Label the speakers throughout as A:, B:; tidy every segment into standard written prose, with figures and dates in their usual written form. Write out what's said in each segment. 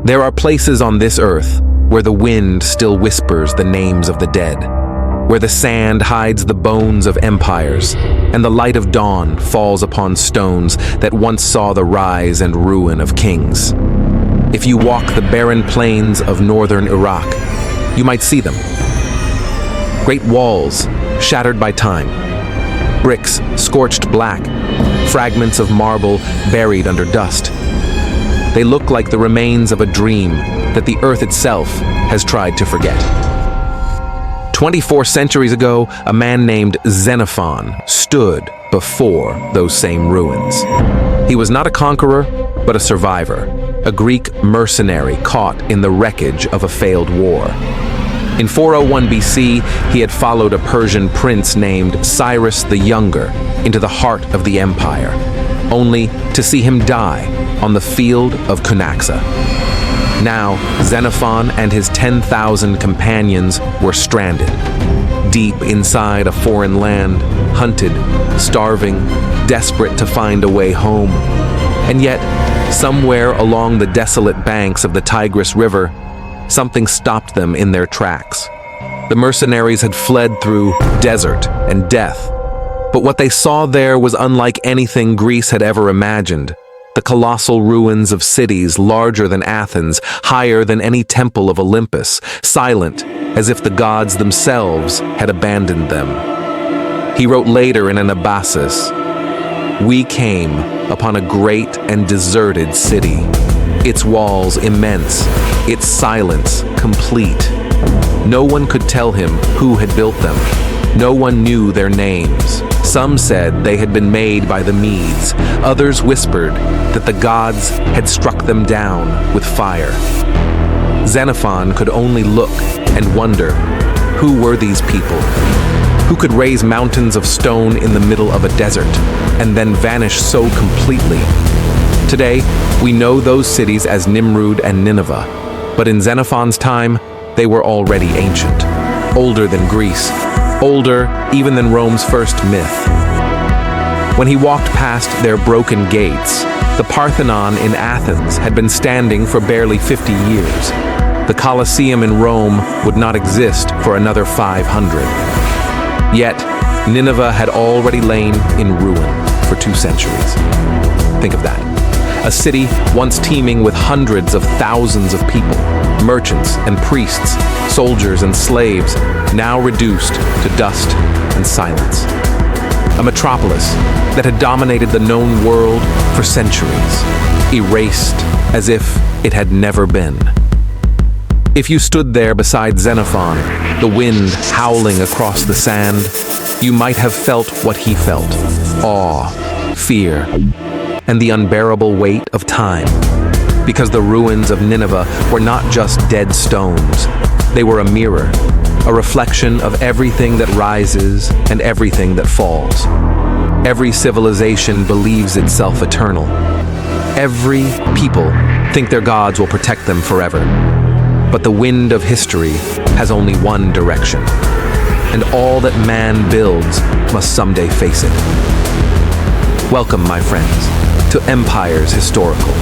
A: There are places on this earth where the wind still whispers the names of the dead, where the sand hides the bones of empires, and the light of dawn falls upon stones that once saw the rise and ruin of kings. If you walk the barren plains of northern Iraq, you might see them. Great walls shattered by time, bricks scorched black, fragments of marble buried under dust. They look like the remains of a dream that the earth itself has tried to forget. 24 centuries ago, a man named Xenophon stood before those same ruins. He was not a conqueror, but a survivor, a Greek mercenary caught in the wreckage of a failed war. In 401 BC, he had followed a Persian prince named Cyrus the Younger into the heart of the empire, only to see him die on the field of Cunaxa. Now, Xenophon and his 10,000 companions were stranded, deep inside a foreign land, hunted, starving, desperate to find a way home. And yet, somewhere along the desolate banks of the Tigris River, something stopped them in their tracks. The mercenaries had fled through desert and death, but what they saw there was unlike anything Greece had ever imagined. The colossal ruins of cities larger than Athens, higher than any temple of Olympus, silent as if the gods themselves had abandoned them. He wrote later in an Abbasis, "We came upon a great and deserted city, its walls immense, its silence complete. No one could tell him who had built them. No one knew their names. Some said they had been made by the Medes. Others whispered that the gods had struck them down with fire." Xenophon could only look and wonder, who were these people? Who could raise mountains of stone in the middle of a desert and then vanish so completely? Today, we know those cities as Nimrud and Nineveh, but in Xenophon's time, they were already ancient, older than Greece, older even than Rome's first myth. When he walked past their broken gates, the Parthenon in Athens had been standing for barely 50 years. The Colosseum in Rome would not exist for another 500. Yet, Nineveh had already lain in ruin for 2 centuries. Think of that. A city once teeming with hundreds of thousands of people, merchants and priests, soldiers and slaves, now reduced to dust and silence. A metropolis that had dominated the known world for centuries, erased as if it had never been. If you stood there beside Xenophon, the wind howling across the sand, you might have felt what he felt: awe, fear, and the unbearable weight of time. Because the ruins of Nineveh were not just dead stones. They were a mirror, a reflection of everything that rises and everything that falls. Every civilization believes itself eternal. Every people think their gods will protect them forever. But the wind of history has only one direction, and all that man builds must someday face it. Welcome, my friends, to Empires Historical,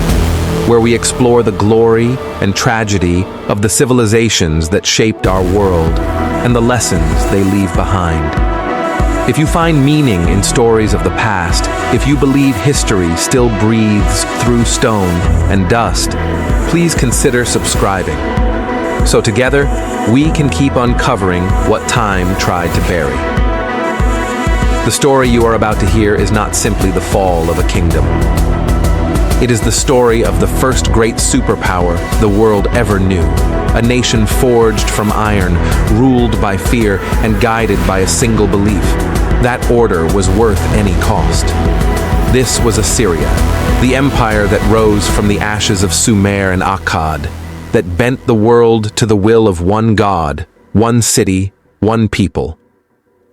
A: where we explore the glory and tragedy of the civilizations that shaped our world and the lessons they leave behind. If you find meaning in stories of the past, if you believe history still breathes through stone and dust, please consider subscribing. So together, we can keep uncovering what time tried to bury. The story you are about to hear is not simply the fall of a kingdom. It is the story of the first great superpower the world ever knew, a nation forged from iron, ruled by fear, and guided by a single belief. That order was worth any cost. This was Assyria, the empire that rose from the ashes of Sumer and Akkad, that bent the world to the will of one god, one city, one people.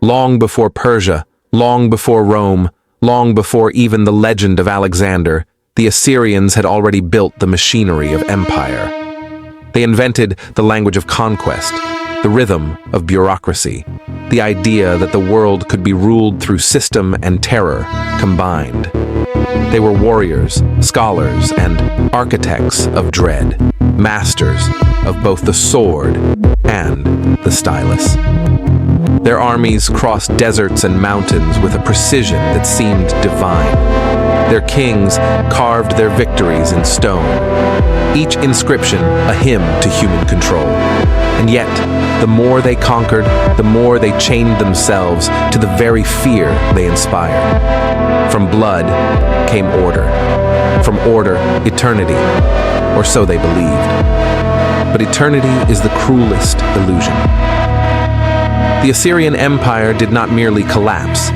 A: Long before Persia, long before Rome, long before even the legend of Alexander, the Assyrians had already built the machinery of empire. They invented the language of conquest, the rhythm of bureaucracy, the idea that the world could be ruled through system and terror combined. They were warriors, scholars, and architects of dread. masters of both the sword and the stylus. Their armies crossed deserts and mountains with a precision that seemed divine. Their kings carved their victories in stone, each inscription a hymn to human control. And yet, the more they conquered, the more they chained themselves to the very fear they inspired. From blood came order. From order, eternity, or so they believed. But eternity is the cruelest illusion. The Assyrian Empire did not merely collapse.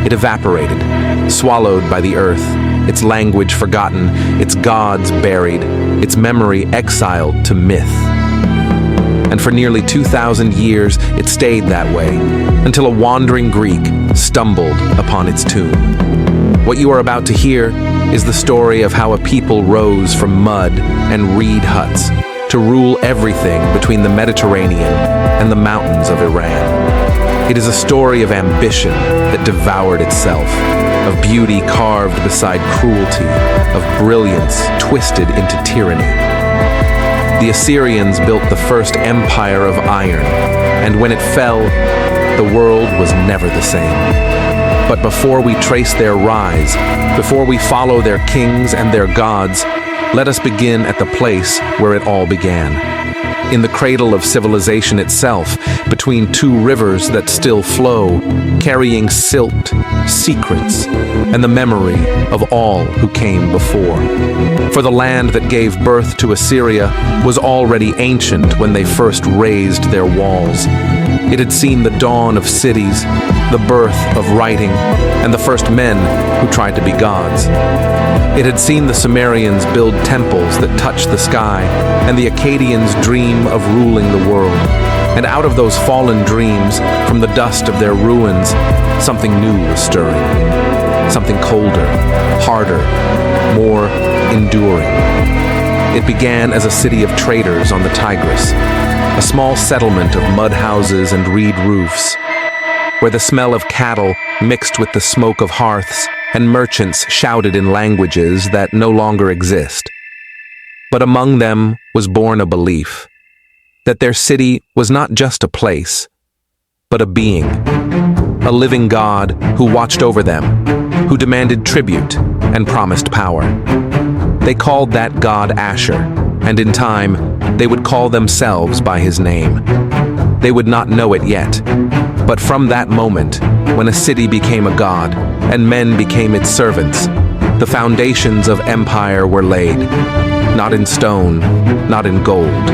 A: It evaporated, swallowed by the earth, its language forgotten, its gods buried, its memory exiled to myth. And for nearly 2,000 years, it stayed that way, until a wandering Greek stumbled upon its tomb. What you are about to hear is the story of how a people rose from mud and reed huts to rule everything between the Mediterranean and the mountains of Iran. It is a story of ambition that devoured itself, of beauty carved beside cruelty, of brilliance twisted into tyranny. The Assyrians built the first empire of iron, and when it fell, the world was never the same. But before we trace their rise, before we follow their kings and their gods, let us begin at the place where it all began. In the cradle of civilization itself, between two rivers that still flow, carrying silt, secrets, and the memory of all who came before. For the land that gave birth to Assyria was already ancient when they first raised their walls. It had seen the dawn of cities, the birth of writing, and the first men who tried to be gods. It had seen the Sumerians build temples that touched the sky, and the Akkadians dream of ruling the world. And out of those fallen dreams, from the dust of their ruins, something new was stirring. Something colder, harder, more enduring. It began as a city of traders on the Tigris, a small settlement of mud houses and reed roofs, where the smell of cattle mixed with the smoke of hearths, and merchants shouted in languages that no longer exist. But among them was born a belief that their city was not just a place, but a being, a living God who watched over them, who demanded tribute and promised power. They called that god Ashur, and in time, they would call themselves by his name. They would not know it yet, but from that moment, when a city became a god and men became its servants, the foundations of empire were laid, not in stone, not in gold,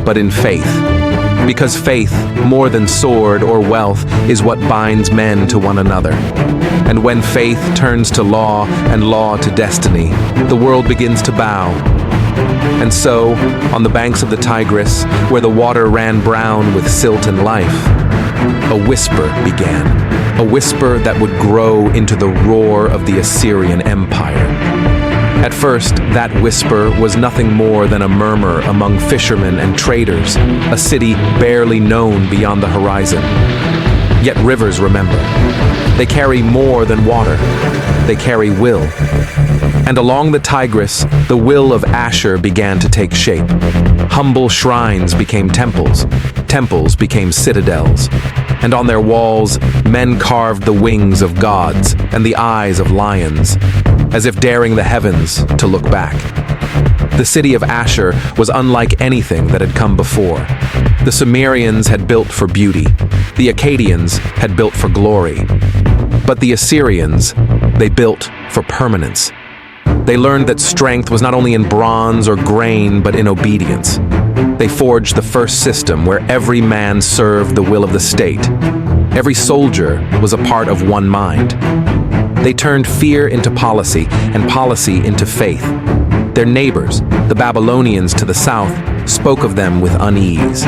A: but in faith. Because faith, more than sword or wealth, is what binds men to one another. And when faith turns to law and law to destiny, the world begins to bow. And so, on the banks of the Tigris, where the water ran brown with silt and life, a whisper began, a whisper that would grow into the roar of the Assyrian Empire. At first, that whisper was nothing more than a murmur among fishermen and traders, a city barely known beyond the horizon. Yet rivers remember. They carry more than water. They carry will. And along the Tigris, the will of Ashur began to take shape. Humble shrines became temples. Temples became citadels. And on their walls, men carved the wings of gods and the eyes of lions, as if daring the heavens to look back. The city of Ashur was unlike anything that had come before. The Sumerians had built for beauty. The Akkadians had built for glory. But the Assyrians, they built for permanence. They learned that strength was not only in bronze or grain, but in obedience. They forged the first system where every man served the will of the state. Every soldier was a part of one mind. They turned fear into policy and policy into faith. Their neighbors, the Babylonians to the south, spoke of them with unease.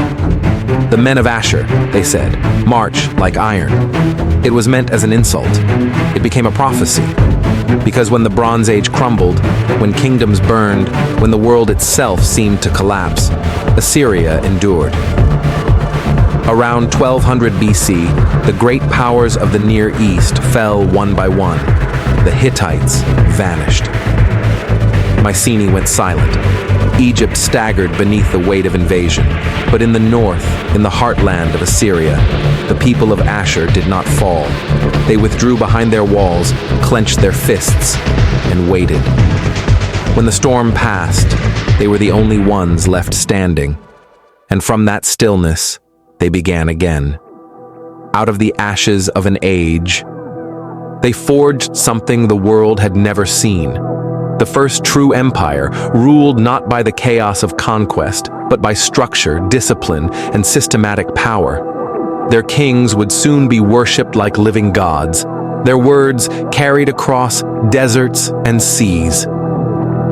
A: The men of Ashur, they said, march like iron. It was meant as an insult. It became a prophecy. Because when the Bronze Age crumbled, when kingdoms burned, when the world itself seemed to collapse, Assyria endured. Around 1200 BC, the great powers of the Near East fell one by one. The Hittites vanished. Mycenae went silent. Egypt staggered beneath the weight of invasion. But in the north, in the heartland of Assyria, the people of Ashur did not fall. They withdrew behind their walls, clenched their fists, and waited. When the storm passed, they were the only ones left standing. And from that stillness, they began again. Out of the ashes of an age, they forged something the world had never seen. The first true empire, ruled not by the chaos of conquest, but by structure, discipline, and systematic power. Their kings would soon be worshipped like living gods, their words carried across deserts and seas.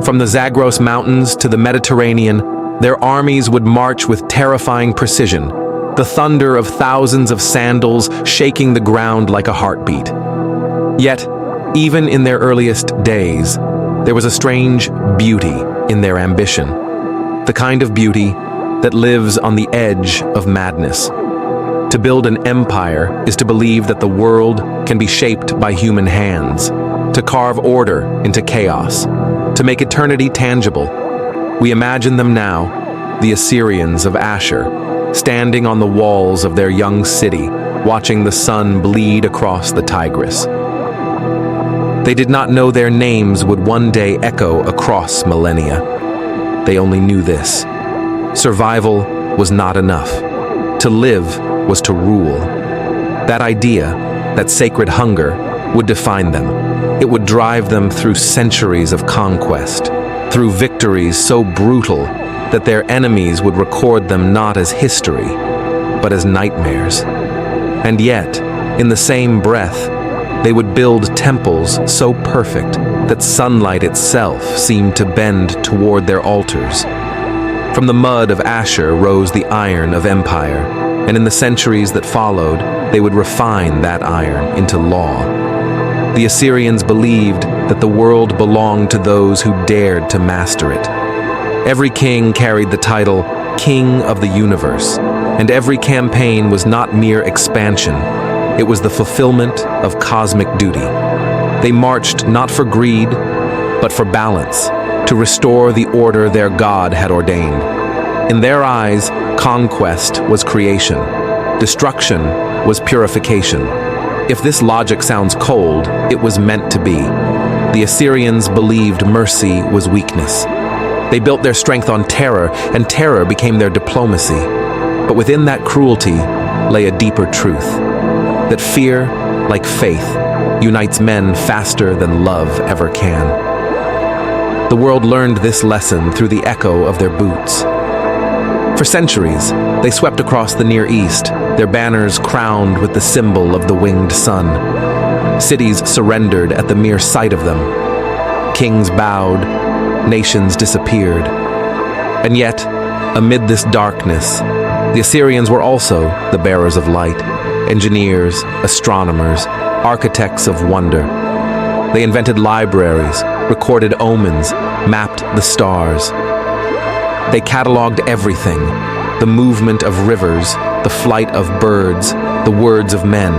A: From the Zagros Mountains to the Mediterranean, their armies would march with terrifying precision, the thunder of thousands of sandals shaking the ground like a heartbeat. Yet, even in their earliest days, there was a strange beauty in their ambition, the kind of beauty that lives on the edge of madness. To build an empire is to believe that the world can be shaped by human hands, to carve order into chaos, to make eternity tangible. We imagine them now, the Assyrians of Ashur, standing on the walls of their young city, watching the sun bleed across the Tigris. They did not know their names would one day echo across millennia. They only knew this: survival was not enough. To live was to rule. That idea, that sacred hunger, would define them. It would drive them through centuries of conquest, through victories so brutal that their enemies would record them not as history, but as nightmares. And yet, in the same breath, they would build temples so perfect that sunlight itself seemed to bend toward their altars. From the mud of Ashur rose the iron of empire, and in the centuries that followed, they would refine that iron into law. The Assyrians believed that the world belonged to those who dared to master it. Every king carried the title King of the Universe, and every campaign was not mere expansion. It was the fulfillment of cosmic duty. They marched not for greed, but for balance, to restore the order their God had ordained. In their eyes, conquest was creation. Destruction was purification. If this logic sounds cold, it was meant to be. The Assyrians believed mercy was weakness. They built their strength on terror, and terror became their diplomacy. But within that cruelty lay a deeper truth, that fear, like faith, unites men faster than love ever can. The world learned this lesson through the echo of their boots. For centuries, they swept across the Near East, their banners crowned with the symbol of the winged sun. Cities surrendered at the mere sight of them. Kings bowed, nations disappeared. And yet, amid this darkness, the Assyrians were also the bearers of light, engineers, astronomers, architects of wonder. They invented libraries, recorded omens, mapped the stars. They cataloged everything: the movement of rivers, the flight of birds, the words of men.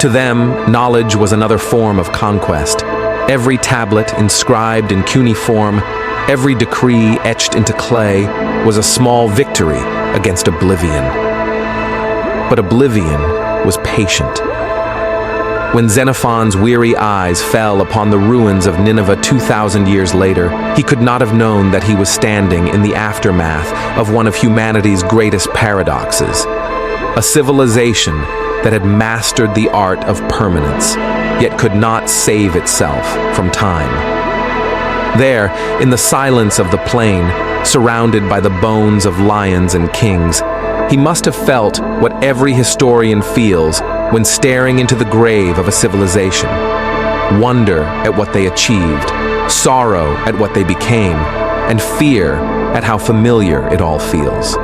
A: To them, knowledge was another form of conquest. Every tablet inscribed in cuneiform, every decree etched into clay, was a small victory against oblivion. But oblivion was patient. When Xenophon's weary eyes fell upon the ruins of Nineveh 2,000 years later, he could not have known that he was standing in the aftermath of one of humanity's greatest paradoxes. A civilization that had mastered the art of permanence, yet could not save itself from time. There, in the silence of the plain, surrounded by the bones of lions and kings, he must have felt what every historian feels when staring into the grave of a civilization: wonder at what they achieved, sorrow at what they became, and fear at how familiar it all feels.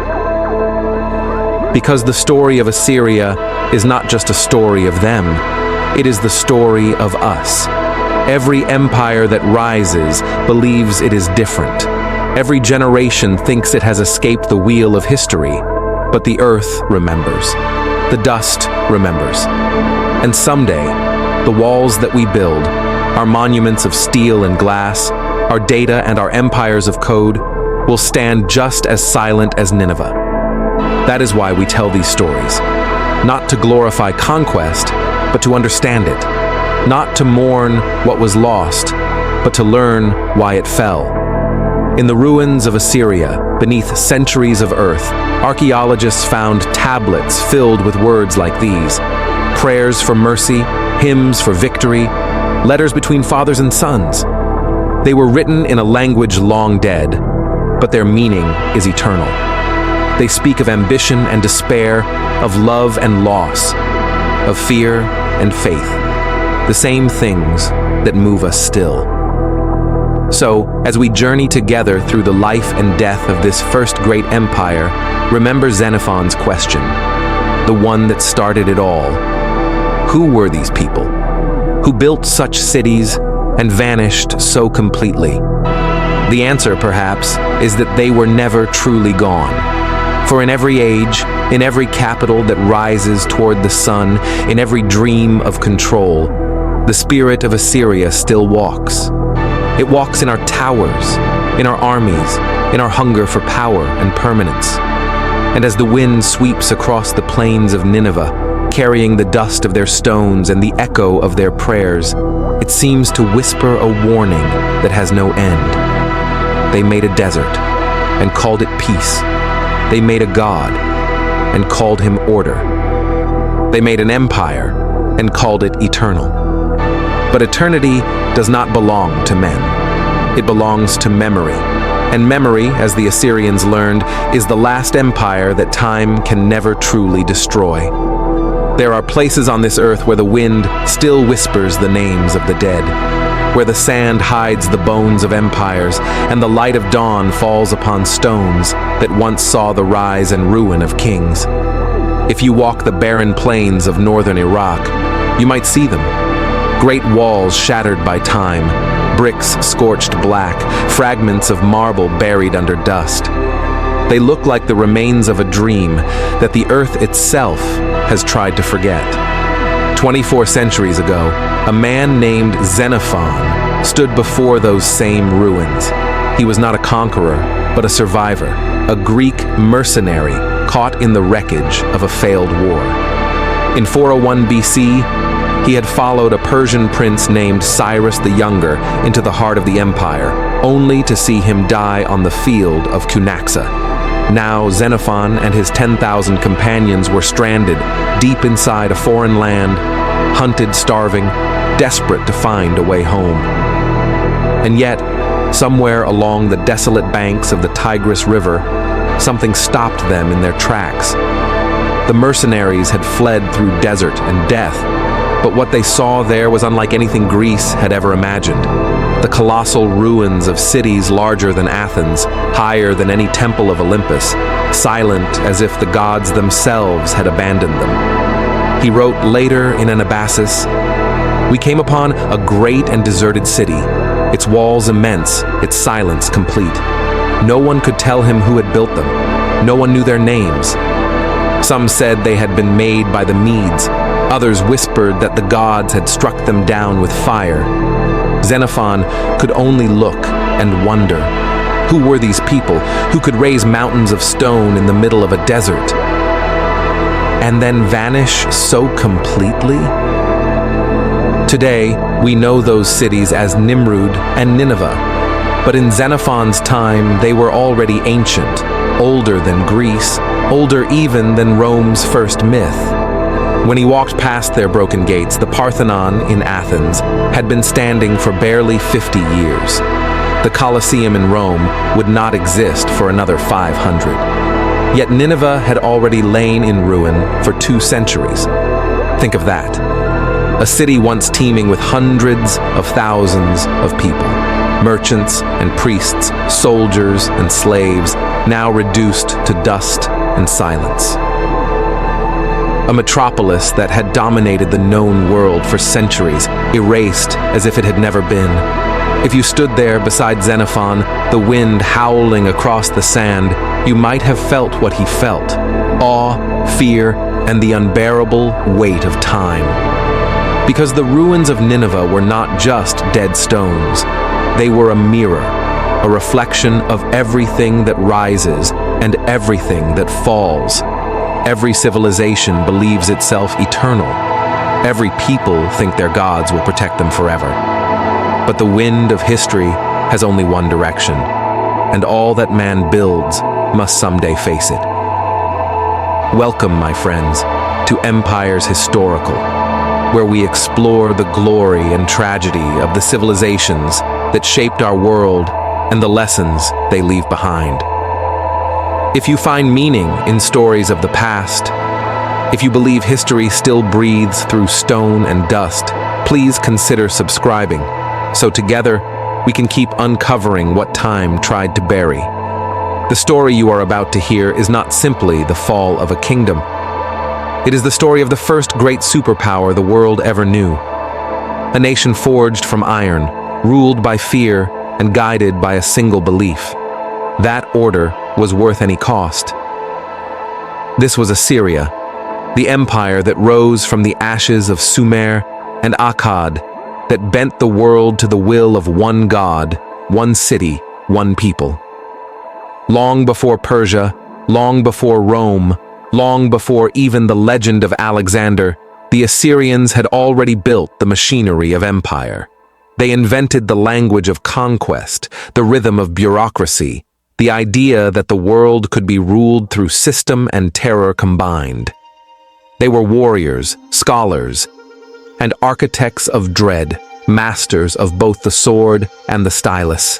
A: Because the story of Assyria is not just a story of them, it is the story of us. Every empire that rises believes it is different. Every generation thinks it has escaped the wheel of history, but the earth remembers. The dust remembers. And someday, the walls that we build, our monuments of steel and glass, our data and our empires of code, will stand just as silent as Nineveh. That is why we tell these stories. Not to glorify conquest, but to understand it. Not to mourn what was lost, but to learn why it fell. In the ruins of Assyria, beneath centuries of earth, archaeologists found tablets filled with words like these: prayers for mercy, hymns for victory, letters between fathers and sons. They were written in a language long dead, but their meaning is eternal. They speak of ambition and despair, of love and loss, of fear and faith, the same things that move us still. So, as we journey together through the life and death of this first great empire, remember Xenophon's question, the one that started it all. Who were these people? Who built such cities and vanished so completely? The answer, perhaps, is that they were never truly gone. For in every age, in every capital that rises toward the sun, in every dream of control, the spirit of Assyria still walks. It walks in our towers, in our armies, in our hunger for power and permanence. And as the wind sweeps across the plains of Nineveh, carrying the dust of their stones and the echo of their prayers, it seems to whisper a warning that has no end. They made a desert and called it peace. They made a god and called him order. They made an empire and called it eternal. But eternity does not belong to men. It belongs to memory. And memory, as the Assyrians learned, is the last empire that time can never truly destroy. There are places on this earth where the wind still whispers the names of the dead, where the sand hides the bones of empires, and the light of dawn falls upon stones that once saw the rise and ruin of kings. If you walk the barren plains of northern Iraq, you might see them. Great walls shattered by time, bricks scorched black, fragments of marble buried under dust. They look like the remains of a dream that the earth itself has tried to forget. 24 centuries ago, a man named Xenophon stood before those same ruins. He was not a conqueror, but a survivor, a Greek mercenary caught in the wreckage of a failed war. In 401 BC, he had followed a Persian prince named Cyrus the Younger into the heart of the empire, only to see him die on the field of Cunaxa. Now Xenophon and his 10,000 companions were stranded deep inside a foreign land, hunted, starving, desperate to find a way home. And yet, somewhere along the desolate banks of the Tigris River, something stopped them in their tracks. The mercenaries had fled through desert and death, but what they saw there was unlike anything Greece had ever imagined. The colossal ruins of cities larger than Athens, higher than any temple of Olympus, silent as if the gods themselves had abandoned them. He wrote later in Anabasis, "We came upon a great and deserted city, its walls immense, its silence complete. No one could tell him who had built them. No one knew their names. Some said they had been made by the Medes. Others whispered that the gods had struck them down with fire." Xenophon could only look and wonder. Who were these people who could raise mountains of stone in the middle of a desert and then vanish so completely? Today, we know those cities as Nimrud and Nineveh, but in Xenophon's time, they were already ancient, older than Greece, older even than Rome's first myth. When he walked past their broken gates, the Parthenon in Athens had been standing for barely 50 years. The Colosseum in Rome would not exist for another 500. Yet Nineveh had already lain in ruin for 2 centuries. Think of that. A city once teeming with hundreds of thousands of people, merchants and priests, soldiers and slaves, now reduced to dust and silence. A metropolis that had dominated the known world for centuries, erased as if it had never been. If you stood there beside Xenophon, the wind howling across the sand, you might have felt what he felt: awe, fear, and the unbearable weight of time. Because the ruins of Nineveh were not just dead stones. They were a mirror, a reflection of everything that rises and everything that falls. Every civilization believes itself eternal. Every people think their gods will protect them forever. But the wind of history has only one direction, and all that man builds must someday face it. Welcome, my friends, to Empires Historical, where we explore the glory and tragedy of the civilizations that shaped our world and the lessons they leave behind. If you find meaning in stories of the past, if you believe history still breathes through stone and dust, please consider subscribing, so together we can keep uncovering what time tried to bury. The story you are about to hear is not simply the fall of a kingdom. It is the story of the first great superpower the world ever knew. A nation forged from iron, ruled by fear, and guided by a single belief. That order was worth any cost. This was Assyria, the empire that rose from the ashes of Sumer and Akkad, that bent the world to the will of one God, one city, one people. Long before Persia, long before Rome, long before even the legend of Alexander, the Assyrians had already built the machinery of empire. They invented the language of conquest, the rhythm of bureaucracy, the idea that the world could be ruled through system and terror combined. They were warriors, scholars, and architects of dread, masters of both the sword and the stylus.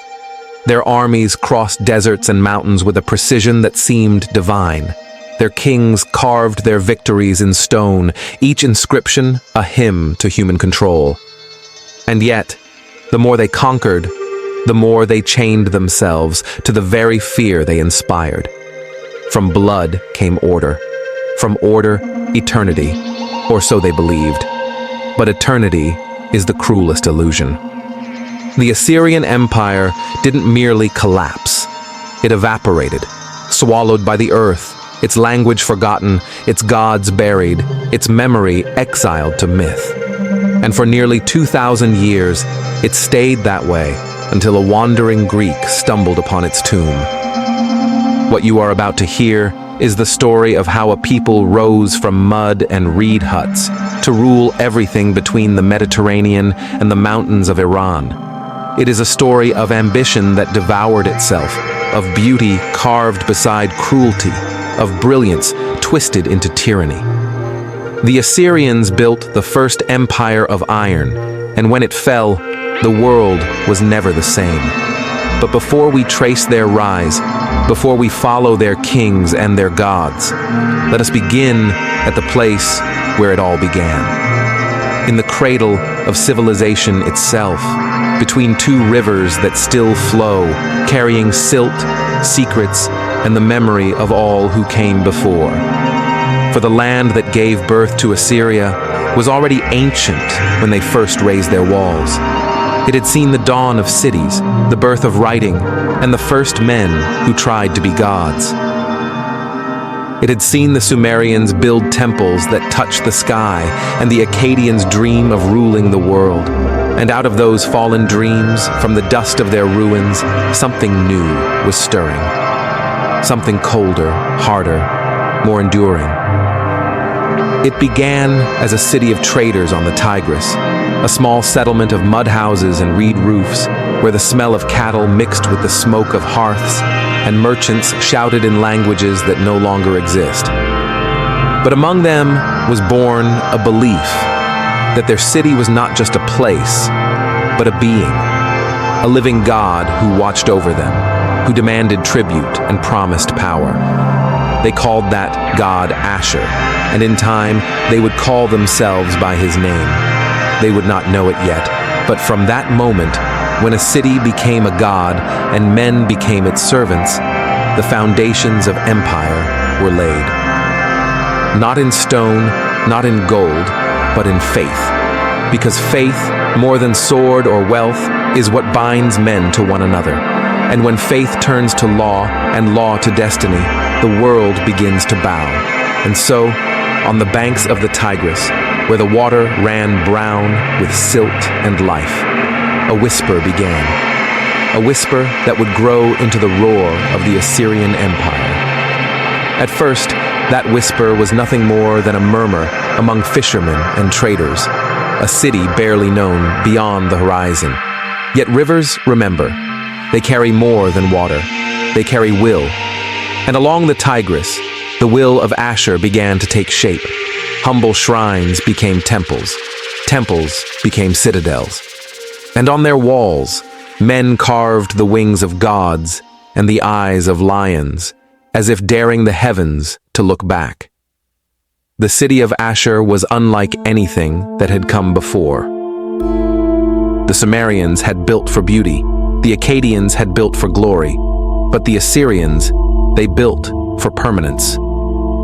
A: Their armies crossed deserts and mountains with a precision that seemed divine. Their kings carved their victories in stone, each inscription a hymn to human control. And yet, the more they conquered, the more they chained themselves to the very fear they inspired. From blood came order. From order, eternity, or so they believed. But eternity is the cruelest illusion. The Assyrian Empire didn't merely collapse. It evaporated, swallowed by the earth, its language forgotten, its gods buried, its memory exiled to myth. And for nearly 2,000 years, it stayed that way until a wandering Greek stumbled upon its tomb. What you are about to hear is the story of how a people rose from mud and reed huts to rule everything between the Mediterranean and the mountains of Iran. It is a story of ambition that devoured itself, of beauty carved beside cruelty, of brilliance twisted into tyranny. The Assyrians built the first empire of iron, and when it fell, the world was never the same. But before we trace their rise, before we follow their kings and their gods, let us begin at the place where it all began. In the cradle of civilization itself, between two rivers that still flow, carrying silt, secrets, and the memory of all who came before. For the land that gave birth to Assyria was already ancient when they first raised their walls. It had seen the dawn of cities, the birth of writing, and the first men who tried to be gods. It had seen the Sumerians build temples that touched the sky, and the Akkadians dream of ruling the world. And out of those fallen dreams, from the dust of their ruins, something new was stirring. Something colder, harder, more enduring. It began as a city of traders on the Tigris, a small settlement of mud houses and reed roofs, where the smell of cattle mixed with the smoke of hearths, and merchants shouted in languages that no longer exist. But among them was born a belief that their city was not just a place, but a being, a living God who watched over them, who demanded tribute and promised power. They called that God Ashur, and in time they would call themselves by his name. They would not know it yet, but from that moment, when a city became a god and men became its servants, the foundations of empire were laid. Not in stone, not in gold, but in faith. Because faith, more than sword or wealth, is what binds men to one another. And when faith turns to law and law to destiny, the world begins to bow. And so, on the banks of the Tigris, where the water ran brown with silt and life, a whisper began. a whisper that would grow into the roar of the Assyrian Empire. At first, that whisper was nothing more than a murmur among fishermen and traders, a city barely known beyond the horizon. Yet rivers, remember, they carry more than water. They carry will. And along the Tigris, the will of Ashur began to take shape. Humble shrines became temples. Temples became citadels. And on their walls, men carved the wings of gods and the eyes of lions, as if daring the heavens to look back. The city of Ashur was unlike anything that had come before. The Sumerians had built for beauty, the Akkadians had built for glory, but the Assyrians, they built for permanence.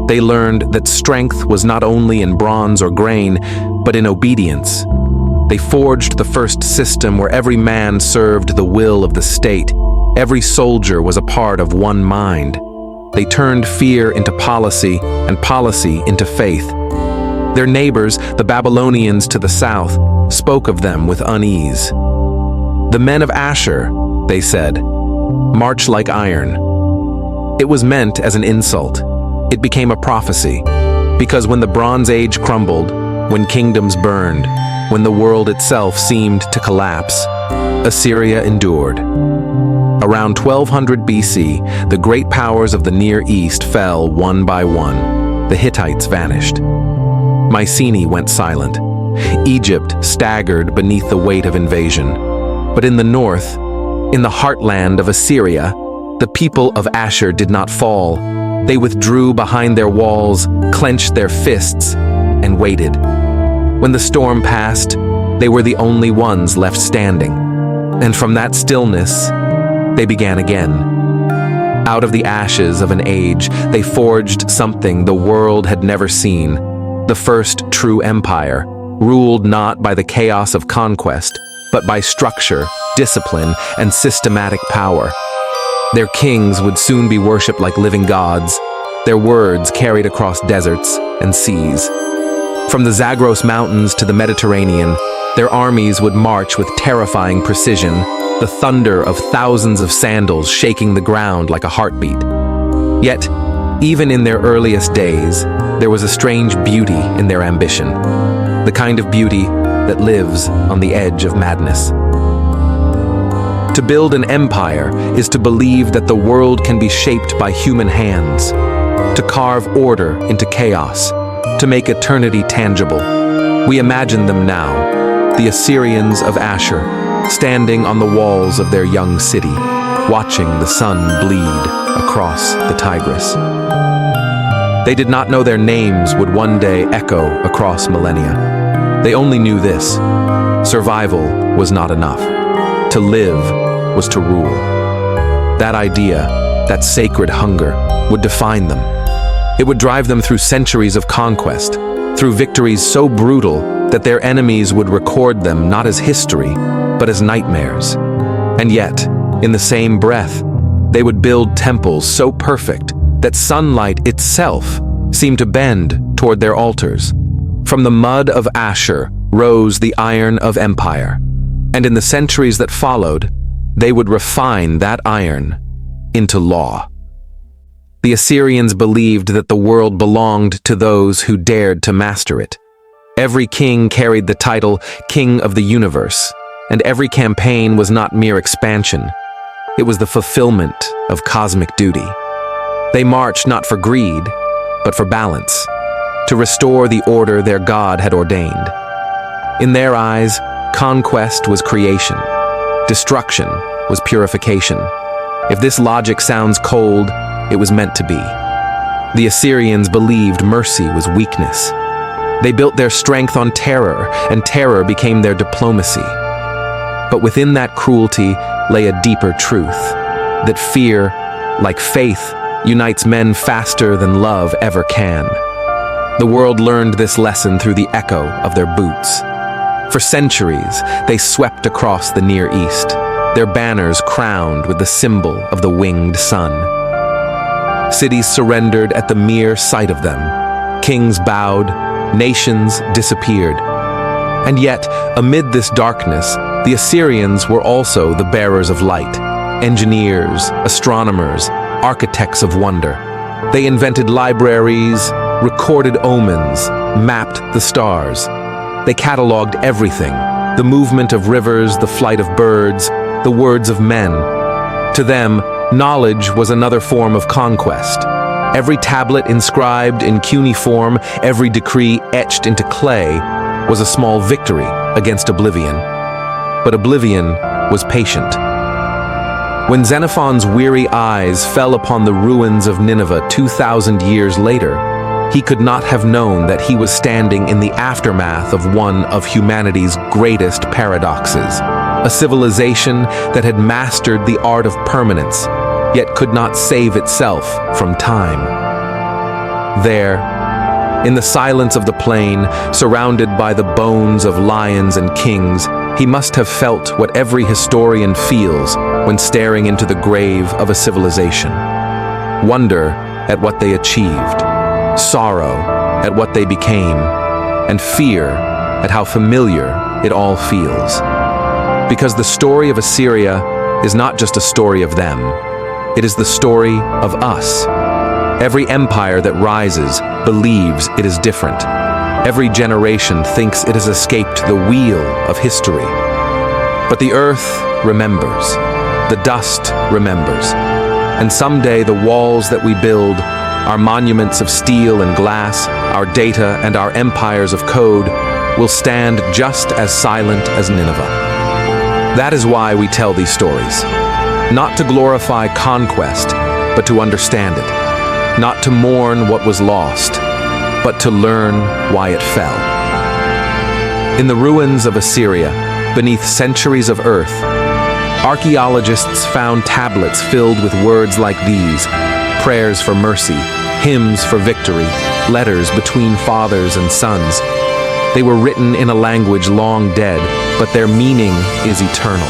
A: They learned that strength was not only in bronze or grain, but in obedience. They forged the first system where every man served the will of the state. Every soldier was a part of one mind. They turned fear into policy and policy into faith. Their neighbors, the Babylonians to the south, spoke of them with unease. The men of Ashur, they said, march like iron. It was meant as an insult. It became a prophecy, because when the Bronze Age crumbled, when kingdoms burned, when the world itself seemed to collapse, Assyria endured. Around 1200 BC, the great powers of the Near East fell one by one. The Hittites vanished. Mycenae went silent. Egypt staggered beneath the weight of invasion. But in the north, in the heartland of Assyria, the people of Ashur did not fall. They withdrew behind their walls, clenched their fists, and waited. When the storm passed, they were the only ones left standing. And from that stillness, they began again. Out of the ashes of an age, they forged something the world had never seen. The first true empire, ruled not by the chaos of conquest, but by structure, discipline, and systematic power. Their kings would soon be worshipped like living gods, their words carried across deserts and seas. From the Zagros Mountains to the Mediterranean, their armies would march with terrifying precision, the thunder of thousands of sandals shaking the ground like a heartbeat. Yet, even in their earliest days, there was a strange beauty in their ambition, the kind of beauty that lives on the edge of madness. To build an empire is to believe that the world can be shaped by human hands, to carve order into chaos, to make eternity tangible. We imagine them now, the Assyrians of Ashur, standing on the walls of their young city, watching the sun bleed across the Tigris. They did not know their names would one day echo across millennia. They only knew this: survival was not enough. To live was to rule. That idea, that sacred hunger, would define them. It would drive them through centuries of conquest, through victories so brutal that their enemies would record them not as history, but as nightmares. And yet, in the same breath, they would build temples so perfect that sunlight itself seemed to bend toward their altars. From the mud of Ashur rose the iron of empire, and in the centuries that followed, they would refine that iron into law. The Assyrians believed that the world belonged to those who dared to master it. Every king carried the title King of the Universe, and every campaign was not mere expansion. It was the fulfillment of cosmic duty. They marched not for greed, but for balance, to restore the order their God had ordained. In their eyes, conquest was creation. Destruction was purification. If this logic sounds cold, it was meant to be. The Assyrians believed mercy was weakness. They built their strength on terror, and terror became their diplomacy. But within that cruelty lay a deeper truth, that fear, like faith, unites men faster than love ever can. The world learned this lesson through the echo of their boots. For centuries, they swept across the Near East, their banners crowned with the symbol of the winged sun. Cities surrendered at the mere sight of them. Kings bowed, nations disappeared. And yet, amid this darkness, the Assyrians were also the bearers of light. engineers, astronomers, architects of wonder. They invented libraries, recorded omens, mapped the stars. They cataloged everything: the movement of rivers, the flight of birds, the words of men. To them, knowledge was another form of conquest. Every tablet inscribed in cuneiform, every decree etched into clay, was a small victory against oblivion. But oblivion was patient. When Xenophon's weary eyes fell upon the ruins of Nineveh 2,000 years later, he could not have known that he was standing in the aftermath of one of humanity's greatest paradoxes, a civilization that had mastered the art of permanence, yet could not save itself from time. There, in the silence of the plain, surrounded by the bones of lions and kings, he must have felt what every historian feels when staring into the grave of a civilization. Wonder at what they achieved, sorrow at what they became, and fear at how familiar it all feels. Because the story of Assyria is not just a story of them, it is the story of us. Every empire that rises believes it is different. Every generation thinks it has escaped the wheel of history. But the earth remembers. The dust remembers. And someday the walls that we build, our monuments of steel and glass, our data and our empires of code, will stand just as silent as Nineveh. That is why we tell these stories. Not to glorify conquest, but to understand it. Not to mourn what was lost, but to learn why it fell. In the ruins of Assyria, beneath centuries of earth, archaeologists found tablets filled with words like these: prayers for mercy, hymns for victory, letters between fathers and sons. They were written in a language long dead, but their meaning is eternal.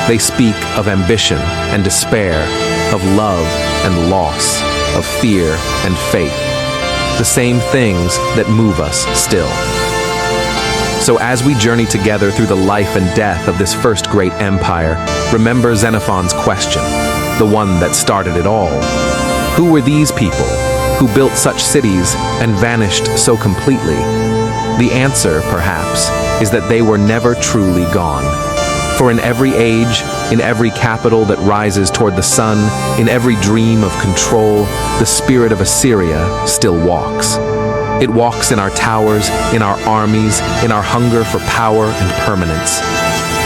A: They speak of ambition and despair, of love and loss, of fear and faith, the same things that move us still. So as we journey together through the life and death of this first great empire, remember Xenophon's question, the one that started it all. Who were these people who built such cities and vanished so completely? The answer, perhaps, is that they were never truly gone. For in every age, in every capital that rises toward the sun, in every dream of control, the spirit of Assyria still walks. It walks in our towers, in our armies, in our hunger for power and permanence.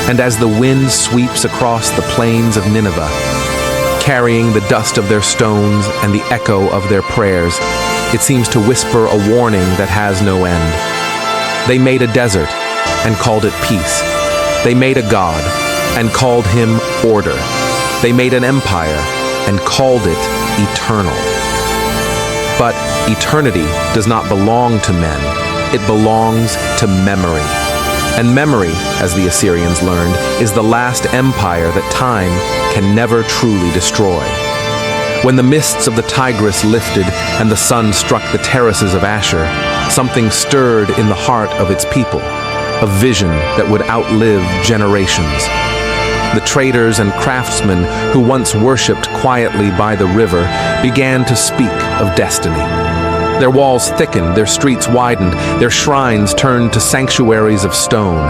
A: And as the wind sweeps across the plains of Nineveh, carrying the dust of their stones and the echo of their prayers, it seems to whisper a warning that has no end. They made a desert and called it peace. They made a god and called him order. They made an empire and called it eternal. But eternity does not belong to men. It belongs to memory. And memory, as the Assyrians learned, is the last empire that time can never truly destroy. When the mists of the Tigris lifted and the sun struck the terraces of Ashur, something stirred in the heart of its people. A vision that would outlive generations. The traders and craftsmen who once worshipped quietly by the river began to speak of destiny. Their walls thickened, their streets widened, their shrines turned to sanctuaries of stone.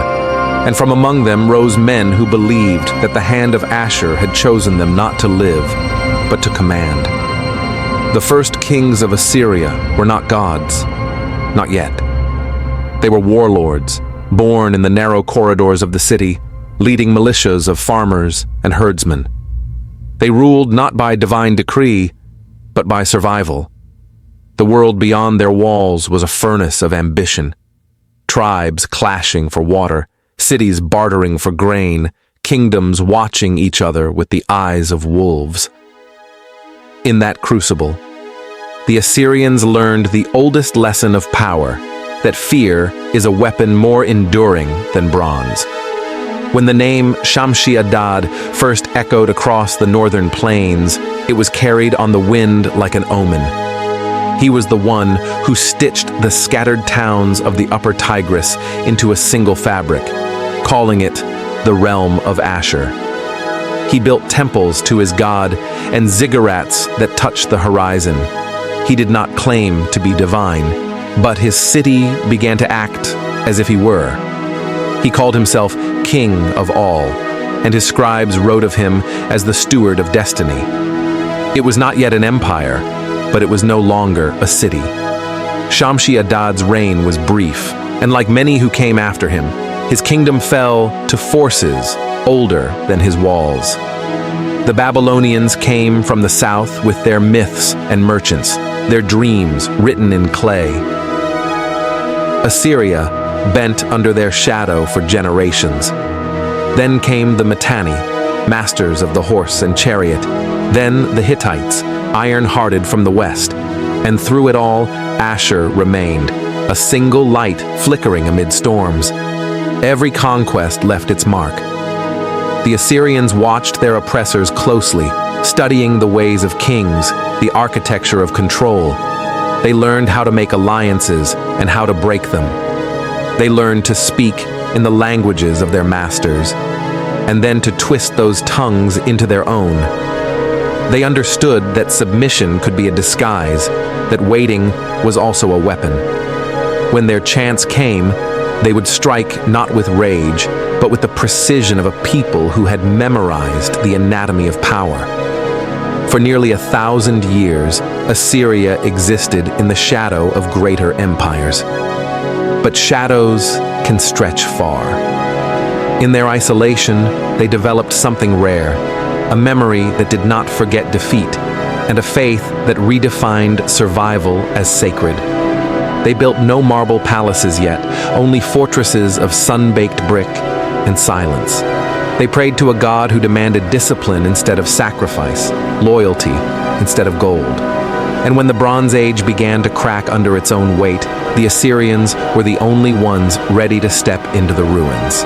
A: And from among them rose men who believed that the hand of Ashur had chosen them not to live, but to command. The first kings of Assyria were not gods, not yet. They were warlords, born in the narrow corridors of the city, leading militias of farmers and herdsmen. They ruled not by divine decree, but by survival. The world beyond their walls was a furnace of ambition. Tribes clashing for water, cities bartering for grain, kingdoms watching each other with the eyes of wolves. In that crucible, the Assyrians learned the oldest lesson of power, that fear is a weapon more enduring than bronze. When the name Shamshi-Adad first echoed across the northern plains, it was carried on the wind like an omen. He was the one who stitched the scattered towns of the upper Tigris into a single fabric, calling it the realm of Ashur. He built temples to his god and ziggurats that touched the horizon. He did not claim to be divine, but his city began to act as if he were. He called himself king of all, and his scribes wrote of him as the steward of destiny. It was not yet an empire, but it was no longer a city. Shamshi-Adad's reign was brief, and like many who came after him, his kingdom fell to forces older than his walls. The Babylonians came from the south with their myths and merchants, their dreams written in clay. Assyria bent under their shadow for generations. Then came the Mitanni, masters of the horse and chariot. Then the Hittites, iron-hearted from the west. And through it all, Ashur remained, a single light flickering amid storms. Every conquest left its mark. The Assyrians watched their oppressors closely, studying the ways of kings, the architecture of control. They learned how to make alliances and how to break them. They learned to speak in the languages of their masters, and then to twist those tongues into their own. They understood that submission could be a disguise, that waiting was also a weapon. When their chance came, they would strike not with rage, but with the precision of a people who had memorized the anatomy of power. For nearly 1,000 years, Assyria existed in the shadow of greater empires. But shadows can stretch far. In their isolation, they developed something rare, a memory that did not forget defeat, and a faith that redefined survival as sacred. They built no marble palaces yet, only fortresses of sun-baked brick and silence. They prayed to a god who demanded discipline instead of sacrifice, loyalty instead of gold. And when the Bronze Age began to crack under its own weight, the Assyrians were the only ones ready to step into the ruins.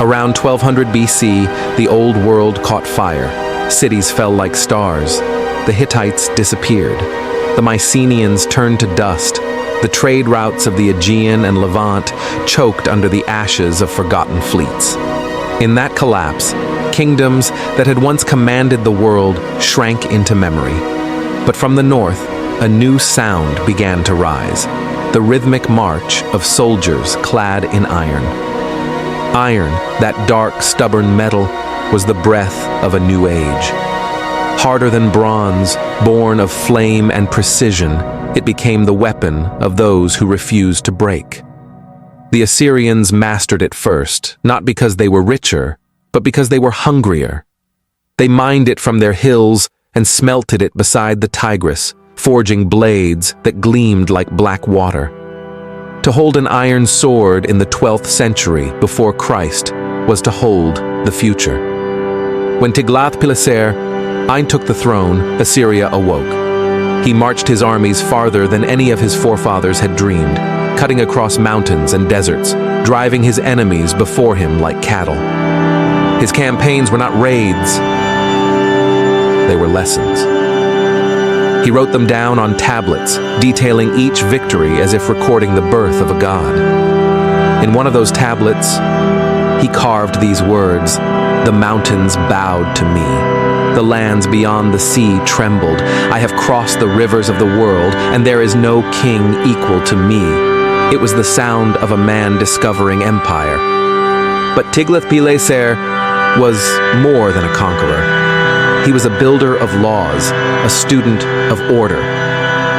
A: Around 1200 BC, the old world caught fire. Cities fell like stars. The Hittites disappeared. The Mycenaeans turned to dust. The trade routes of the Aegean and Levant choked under the ashes of forgotten fleets. In that collapse, kingdoms that had once commanded the world shrank into memory. But from the north, a new sound began to rise, the rhythmic march of soldiers clad in iron. Iron, that dark, stubborn metal, was the breath of a new age. Harder than bronze, born of flame and precision, it became the weapon of those who refused to break. The Assyrians mastered it first, not because they were richer, but because they were hungrier. They mined it from their hills and smelted it beside the Tigris, forging blades that gleamed like black water. To hold an iron sword in the 12th century before Christ was to hold the future. When Tiglath-Pileser I took the throne, Assyria awoke. He marched his armies farther than any of his forefathers had dreamed, cutting across mountains and deserts, driving his enemies before him like cattle. His campaigns were not raids, they were lessons. He wrote them down on tablets, detailing each victory as if recording the birth of a god. In one of those tablets, he carved these words, "The mountains bowed to me. The lands beyond the sea trembled. I have crossed the rivers of the world, and there is no king equal to me." It was the sound of a man discovering empire. But Tiglath-Pileser was more than a conqueror. He was a builder of laws, a student of order.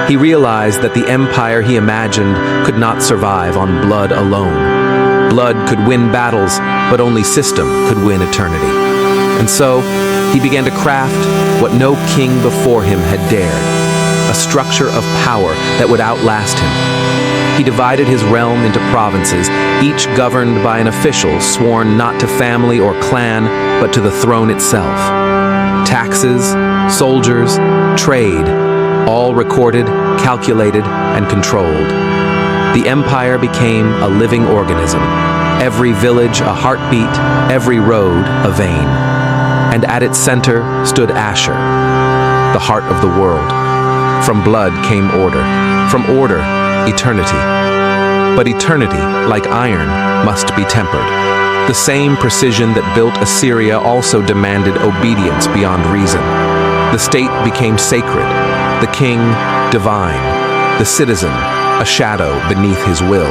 A: He realized that the empire he imagined could not survive on blood alone. Blood could win battles, but only system could win eternity. And so, he began to craft what no king before him had dared, a structure of power that would outlast him. He divided his realm into provinces, each governed by an official sworn not to family or clan, but to the throne itself. Taxes, soldiers, trade, all recorded, calculated, and controlled. The empire became a living organism, every village a heartbeat, every road a vein. And at its center stood Ashur, the heart of the world. From blood came order, from order, eternity. But eternity, like iron, must be tempered. The same precision that built Assyria also demanded obedience beyond reason. The state became sacred, the king divine, the citizen a shadow beneath his will.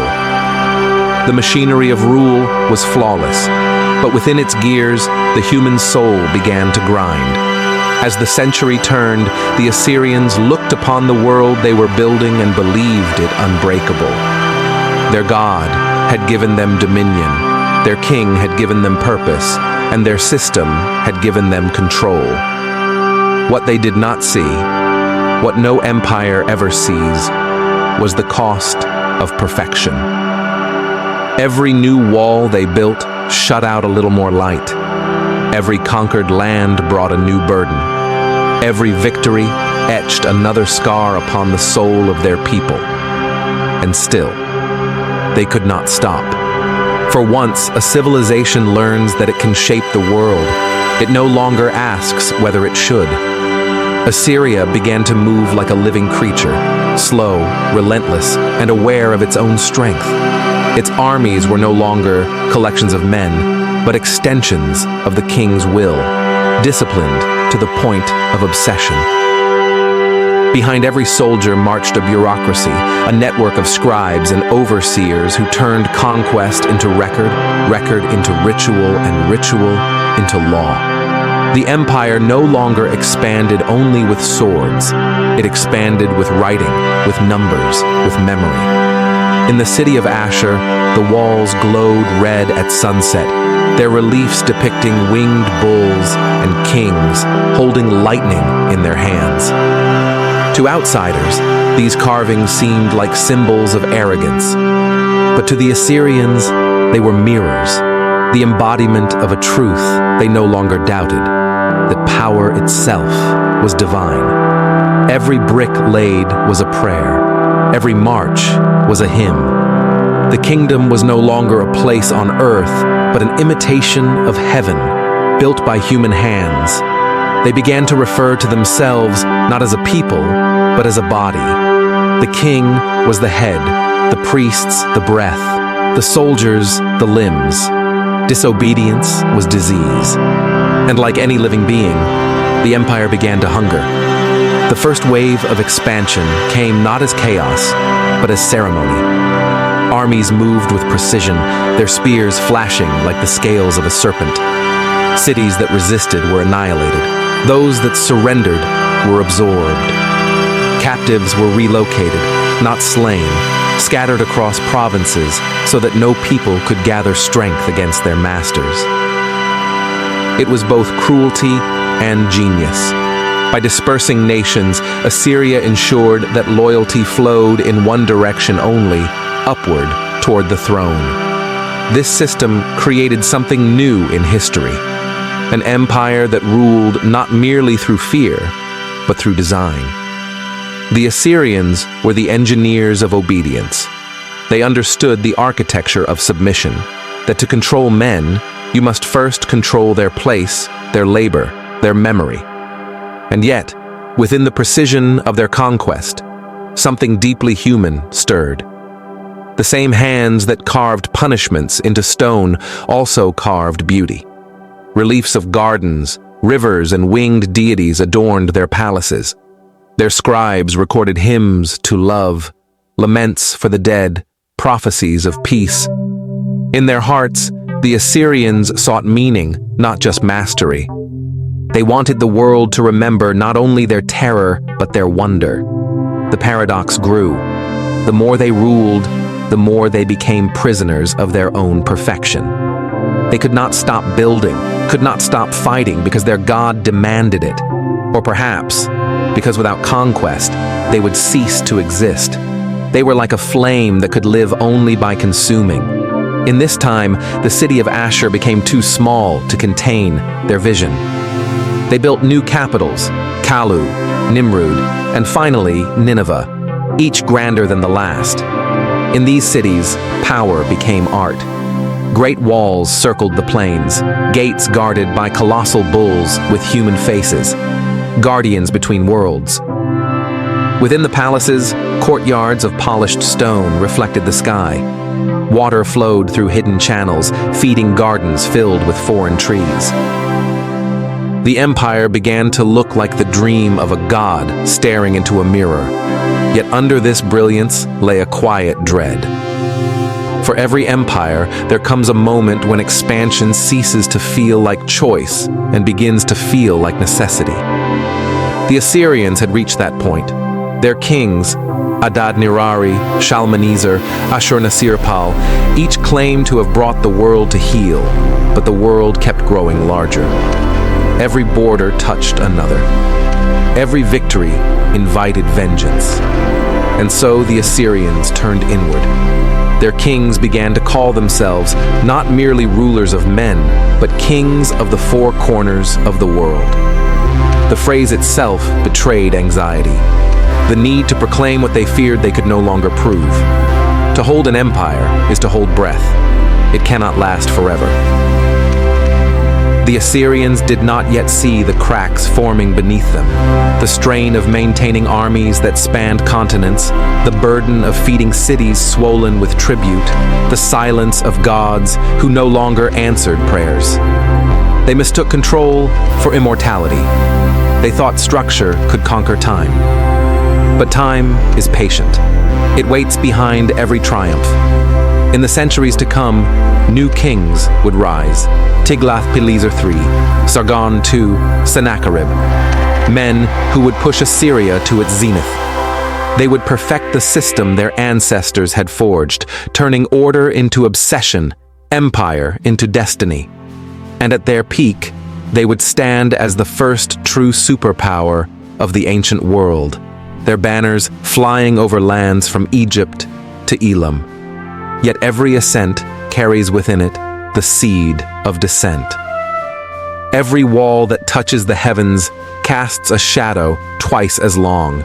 A: The machinery of rule was flawless, but within its gears, the human soul began to grind. As the century turned, the Assyrians looked upon the world they were building and believed it unbreakable. Their God had given them dominion, their king had given them purpose, and their system had given them control. What they did not see, what no empire ever sees, was the cost of perfection. Every new wall they built shut out a little more light. Every conquered land brought a new burden. Every victory etched another scar upon the soul of their people. And still, they could not stop. For once, a civilization learns that it can shape the world. It no longer asks whether it should. Assyria began to move like a living creature, slow, relentless, and aware of its own strength. Its armies were no longer collections of men, but extensions of the king's will, disciplined to the point of obsession. Behind every soldier marched a bureaucracy, a network of scribes and overseers who turned conquest into record, record into ritual, and ritual into law. The empire no longer expanded only with swords. It expanded with writing, with numbers, with memory. In the city of Ashur, the walls glowed red at sunset, their reliefs depicting winged bulls and kings holding lightning in their hands. To outsiders, these carvings seemed like symbols of arrogance. But to the Assyrians, they were mirrors, the embodiment of a truth they no longer doubted, that power itself was divine. Every brick laid was a prayer. Every march was a hymn. The kingdom was no longer a place on earth, but an imitation of heaven, built by human hands. They began to refer to themselves not as a people, but as a body. The king was the head, the priests the breath, the soldiers the limbs. Disobedience was disease. And like any living being, the empire began to hunger. The first wave of expansion came not as chaos, but as ceremony. Armies moved with precision, their spears flashing like the scales of a serpent. Cities that resisted were annihilated. Those that surrendered were absorbed. Captives were relocated, not slain, scattered across provinces so that no people could gather strength against their masters. It was both cruelty and genius. By dispersing nations, Assyria ensured that loyalty flowed in one direction only, upward toward the throne. This system created something new in history, an empire that ruled not merely through fear, but through design. The Assyrians were the engineers of obedience. They understood the architecture of submission, that to control men, you must first control their place, their labor, their memory. And yet, within the precision of their conquest, something deeply human stirred. The same hands that carved punishments into stone also carved beauty. Reliefs of gardens, rivers, and winged deities adorned their palaces. Their scribes recorded hymns to love, laments for the dead, prophecies of peace. In their hearts, the Assyrians sought meaning, not just mastery. They wanted the world to remember not only their terror, but their wonder. The paradox grew. The more they ruled, the more they became prisoners of their own perfection. They could not stop building, could not stop fighting because their God demanded it. Or perhaps, because without conquest, they would cease to exist. They were like a flame that could live only by consuming. In this time, the city of Ashur became too small to contain their vision. They built new capitals, Kalu, Nimrud, and finally Nineveh, each grander than the last. In these cities, power became art. Great walls circled the plains, gates guarded by colossal bulls with human faces, guardians between worlds. Within the palaces, courtyards of polished stone reflected the sky. Water flowed through hidden channels, feeding gardens filled with foreign trees. The empire began to look like the dream of a god staring into a mirror. Yet under this brilliance lay a quiet dread. For every empire, there comes a moment when expansion ceases to feel like choice and begins to feel like necessity. The Assyrians had reached that point. Their kings, Adad-nirari, Shalmaneser, Ashur-Nasirpal, each claimed to have brought the world to heel, but the world kept growing larger. Every border touched another. Every victory invited vengeance. And so the Assyrians turned inward. Their kings began to call themselves not merely rulers of men, but kings of the four corners of the world. The phrase itself betrayed anxiety. The need to proclaim what they feared they could no longer prove. To hold an empire is to hold breath. It cannot last forever. The Assyrians did not yet see the cracks forming beneath them, the strain of maintaining armies that spanned continents, the burden of feeding cities swollen with tribute, the silence of gods who no longer answered prayers. They mistook control for immortality. They thought structure could conquer time. But time is patient. It waits behind every triumph. In the centuries to come, new kings would rise. Tiglath-Pileser III, Sargon II, Sennacherib. Men who would push Assyria to its zenith. They would perfect the system their ancestors had forged, turning order into obsession, empire into destiny. And at their peak, they would stand as the first true superpower of the ancient world, their banners flying over lands from Egypt to Elam. Yet every ascent carries within it the seed of descent. Every wall that touches the heavens casts a shadow twice as long.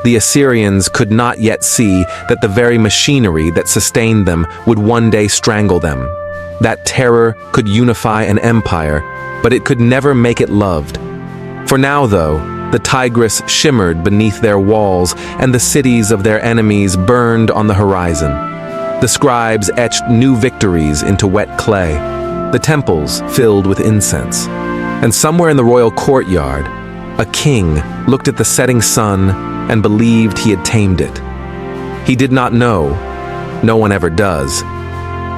A: The Assyrians could not yet see that the very machinery that sustained them would one day strangle them. That terror could unify an empire, but it could never make it loved. For now, though, the Tigris shimmered beneath their walls, and the cities of their enemies burned on the horizon. The scribes etched new victories into wet clay, the temples filled with incense. And somewhere in the royal courtyard, a king looked at the setting sun and believed he had tamed it. He did not know, no one ever does,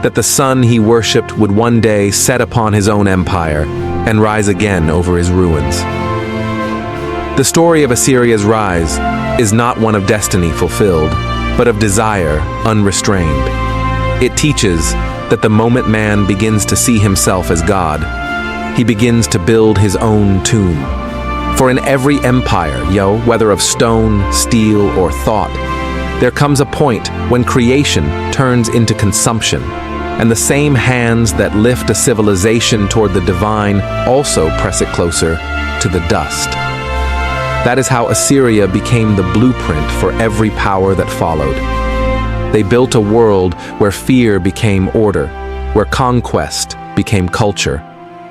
A: that the sun he worshipped would one day set upon his own empire and rise again over his ruins. The story of Assyria's rise is not one of destiny fulfilled, but of desire unrestrained. It teaches that the moment man begins to see himself as God, he begins to build his own tomb. For in every empire, whether of stone, steel, or thought, there comes a point when creation turns into consumption, and the same hands that lift a civilization toward the divine also press it closer to the dust. That is how Assyria became the blueprint for every power that followed. They built a world where fear became order, where conquest became culture,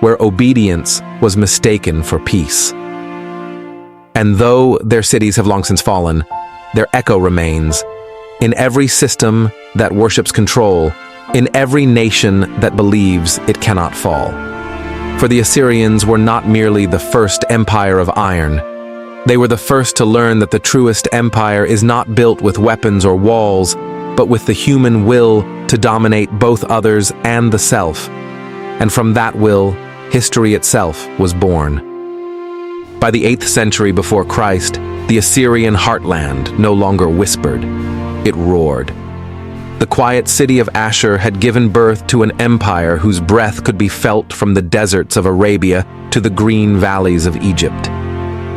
A: where obedience was mistaken for peace. And though their cities have long since fallen, their echo remains in every system that worships control, in every nation that believes it cannot fall. For the Assyrians were not merely the first empire of iron. They were the first to learn that the truest empire is not built with weapons or walls, but with the human will to dominate both others and the self. And from that will, history itself was born. By the 8th century before Christ, the Assyrian heartland no longer whispered, it roared. The quiet city of Ashur had given birth to an empire whose breath could be felt from the deserts of Arabia to the green valleys of Egypt.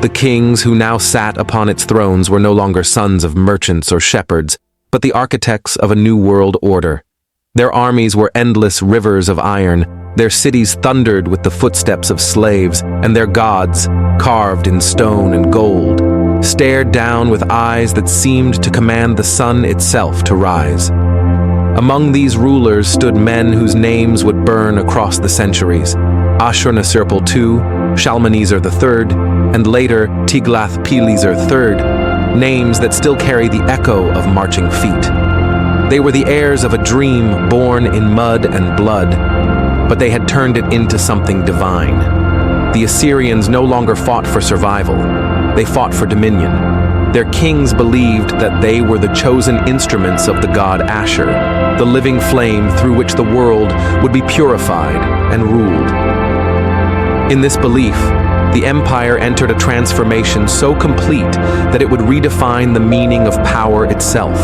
A: The kings who now sat upon its thrones were no longer sons of merchants or shepherds, but the architects of a new world order. Their armies were endless rivers of iron, their cities thundered with the footsteps of slaves, and their gods, carved in stone and gold, stared down with eyes that seemed to command the sun itself to rise. Among these rulers stood men whose names would burn across the centuries: Ashur-Nasirpal II, Shalmaneser III, and later Tiglath-Pileser III, names that still carry the echo of marching feet. They were the heirs of a dream born in mud and blood, but they had turned it into something divine. The Assyrians no longer fought for survival. They fought for dominion. Their kings believed that they were the chosen instruments of the god Ashur, the living flame through which the world would be purified and ruled. In this belief, the empire entered a transformation so complete that it would redefine the meaning of power itself.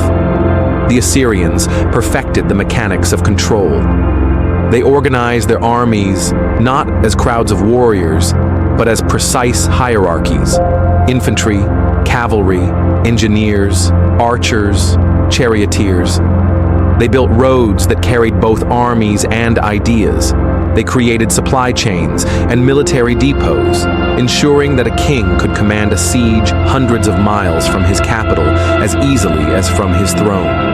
A: The Assyrians perfected the mechanics of control. They organized their armies not as crowds of warriors, but as precise hierarchies: infantry, cavalry, engineers, archers, charioteers. They built roads that carried both armies and ideas. They created supply chains and military depots, ensuring that a king could command a siege hundreds of miles from his capital as easily as from his throne.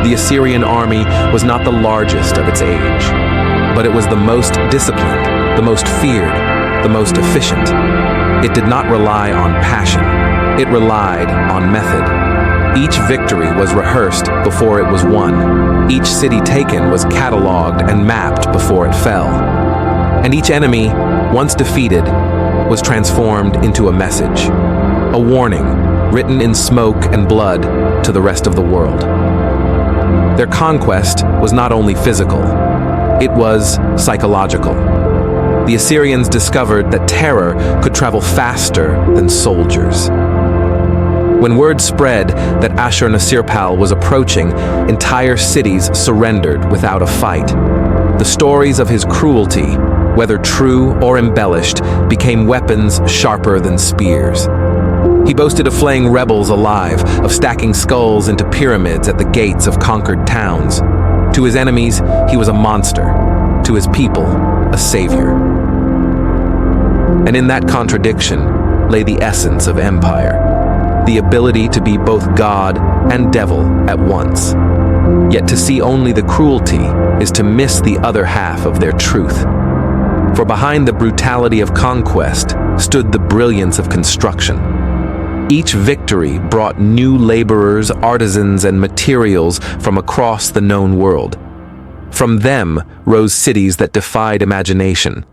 A: The Assyrian army was not the largest of its age, but it was the most disciplined, the most feared, the most efficient. It did not rely on passion. It relied on method. Each victory was rehearsed before it was won. Each city taken was catalogued and mapped before it fell. And each enemy, once defeated, was transformed into a message, a warning written in smoke and blood to the rest of the world. Their conquest was not only physical, it was psychological. The Assyrians discovered that terror could travel faster than soldiers. When word spread that Ashurbanipal was approaching, entire cities surrendered without a fight. The stories of his cruelty, whether true or embellished, became weapons sharper than spears. He boasted of flaying rebels alive, of stacking skulls into pyramids at the gates of conquered towns. To his enemies, he was a monster. To his people, a savior. And in that contradiction lay the essence of empire. The ability to be both God and devil at once. Yet to see only the cruelty is to miss the other half of their truth. For behind the brutality of conquest stood the brilliance of construction. Each victory brought new laborers, artisans, and materials from across the known world. From them rose cities that defied imagination.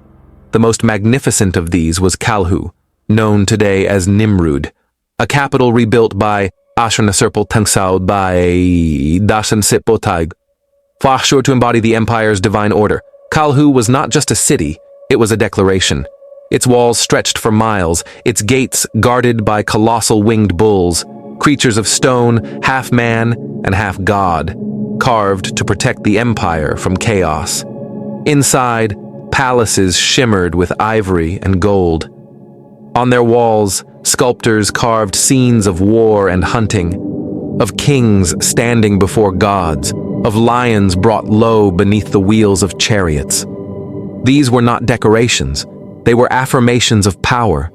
A: The most magnificent of these was Kalhu, known today as Nimrud, a capital rebuilt by Ashur by for Ashur to embody the empire's divine order. Kalhu was not just a city, it was a declaration. Its walls stretched for miles, its gates guarded by colossal winged bulls, creatures of stone, half man and half god, carved to protect the empire from chaos. Inside, palaces shimmered with ivory and gold. On their walls, sculptors carved scenes of war and hunting, of kings standing before gods, of lions brought low beneath the wheels of chariots. These were not decorations, they were affirmations of power,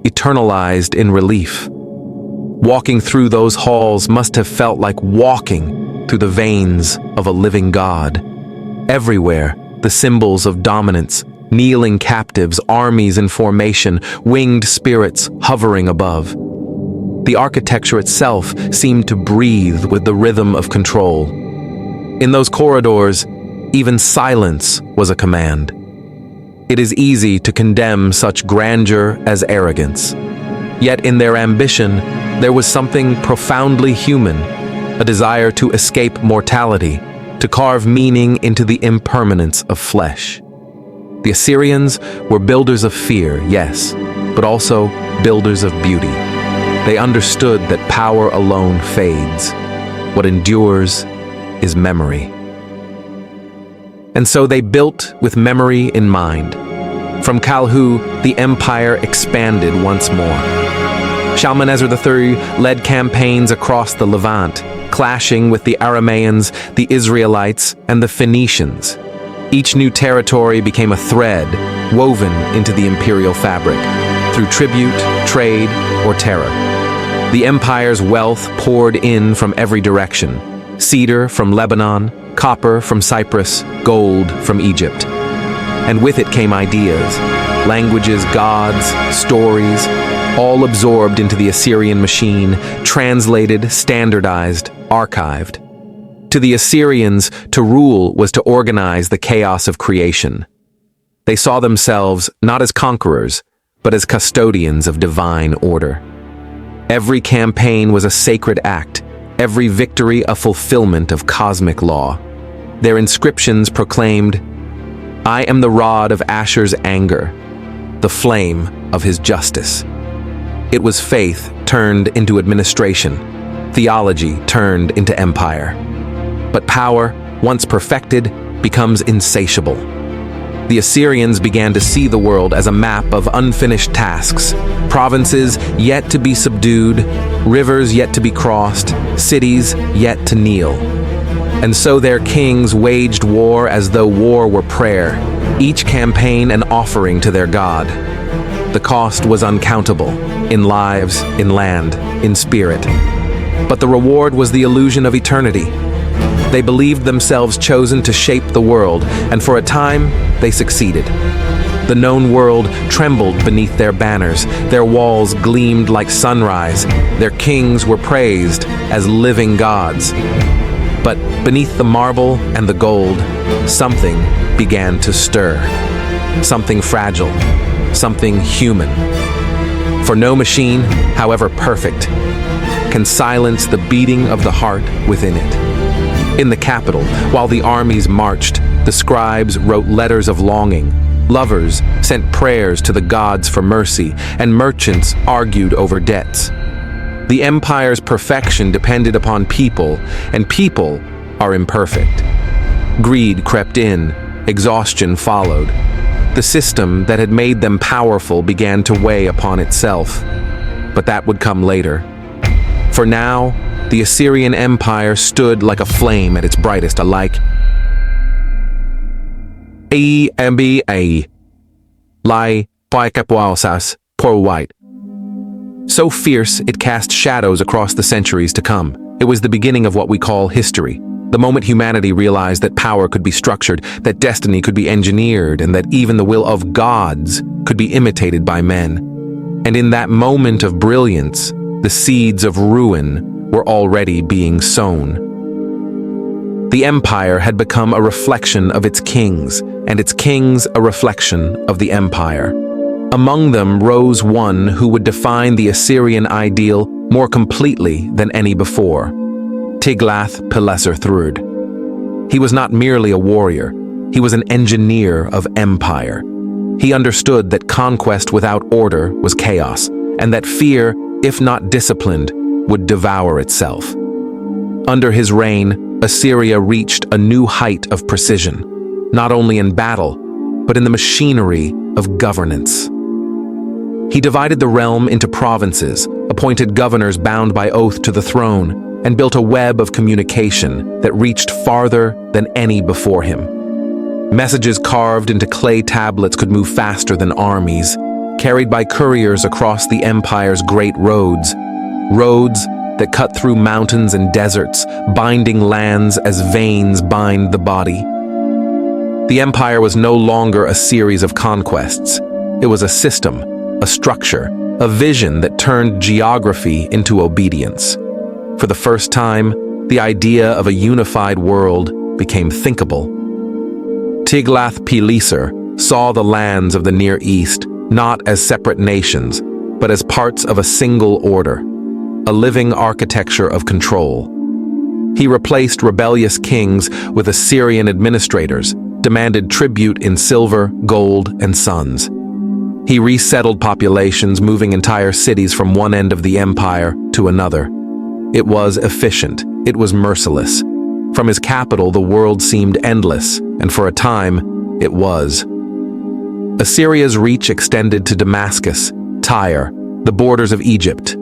A: eternalized in relief. Walking through those halls must have felt like walking through the veins of a living god. Everywhere, the symbols of dominance, kneeling captives, armies in formation, winged spirits hovering above. The architecture itself seemed to breathe with the rhythm of control. In those corridors, even silence was a command. It is easy to condemn such grandeur as arrogance. Yet in their ambition, there was something profoundly human, a desire to escape mortality, to carve meaning into the impermanence of flesh. The Assyrians were builders of fear, yes, but also builders of beauty. They understood that power alone fades. What endures is memory. And so they built with memory in mind. From Kalhu, the empire expanded once more. Shalmaneser III led campaigns across the Levant, clashing with the Aramaeans, the Israelites, and the Phoenicians. Each new territory became a thread woven into the imperial fabric, through tribute, trade, or terror. The empire's wealth poured in from every direction: cedar from Lebanon, copper from Cyprus, gold from Egypt. And with it came ideas, languages, gods, stories, all absorbed into the Assyrian machine, translated, standardized, archived. To the Assyrians, to rule was to organize the chaos of creation. They saw themselves not as conquerors, but as custodians of divine order. Every campaign was a sacred act, every victory a fulfillment of cosmic law. Their inscriptions proclaimed, "I am the rod of Ashur's anger, the flame of his justice." It was faith turned into administration, theology turned into empire. But power, once perfected, becomes insatiable. The Assyrians began to see the world as a map of unfinished tasks, provinces yet to be subdued, rivers yet to be crossed, cities yet to kneel. And so their kings waged war as though war were prayer, each campaign an offering to their god. The cost was uncountable, in lives, in land, in spirit. But the reward was the illusion of eternity. They believed themselves chosen to shape the world, and for a time, they succeeded. The known world trembled beneath their banners, their walls gleamed like sunrise, their kings were praised as living gods. But beneath the marble and the gold, something began to stir. Something fragile, something human. For no machine, however perfect, can silence the beating of the heart within it. In the capital, while the armies marched, the scribes wrote letters of longing, lovers sent prayers to the gods for mercy, and merchants argued over debts. The empire's perfection depended upon people, and people are imperfect. Greed crept in, exhaustion followed. The system that had made them powerful began to weigh upon itself. But that would come later. For now, the Assyrian Empire stood like a flame at its brightest, alike. So fierce, it cast shadows across the centuries to come. It was the beginning of what we call history. The moment humanity realized that power could be structured, that destiny could be engineered, and that even the will of gods could be imitated by men. And in that moment of brilliance, the seeds of ruin were already being sown. The empire had become a reflection of its kings, and its kings a reflection of the empire. Among them rose one who would define the Assyrian ideal more completely than any before, Tiglath-Pileser III. He was not merely a warrior, he was an engineer of empire. He understood that conquest without order was chaos, and that fear, if not disciplined, would devour itself. Under his reign, Assyria reached a new height of precision, not only in battle, but in the machinery of governance. He divided the realm into provinces, appointed governors bound by oath to the throne, and built a web of communication that reached farther than any before him. Messages carved into clay tablets could move faster than armies, carried by couriers across the empire's great roads that cut through mountains and deserts, binding lands as veins bind the body. The empire was no longer a series of conquests. It was a system, a structure, a vision that turned geography into obedience. For the first time, the idea of a unified world became thinkable. Tiglath-Pileser saw the lands of the Near East not as separate nations, but as parts of a single order, a living architecture of control. He replaced rebellious kings with Assyrian administrators, demanded tribute in silver, gold, and sons. He resettled populations, moving entire cities from one end of the empire to another. It was efficient, it was merciless. From his capital, the world seemed endless, and for a time, it was. Assyria's reach extended to Damascus, Tyre, the borders of Egypt.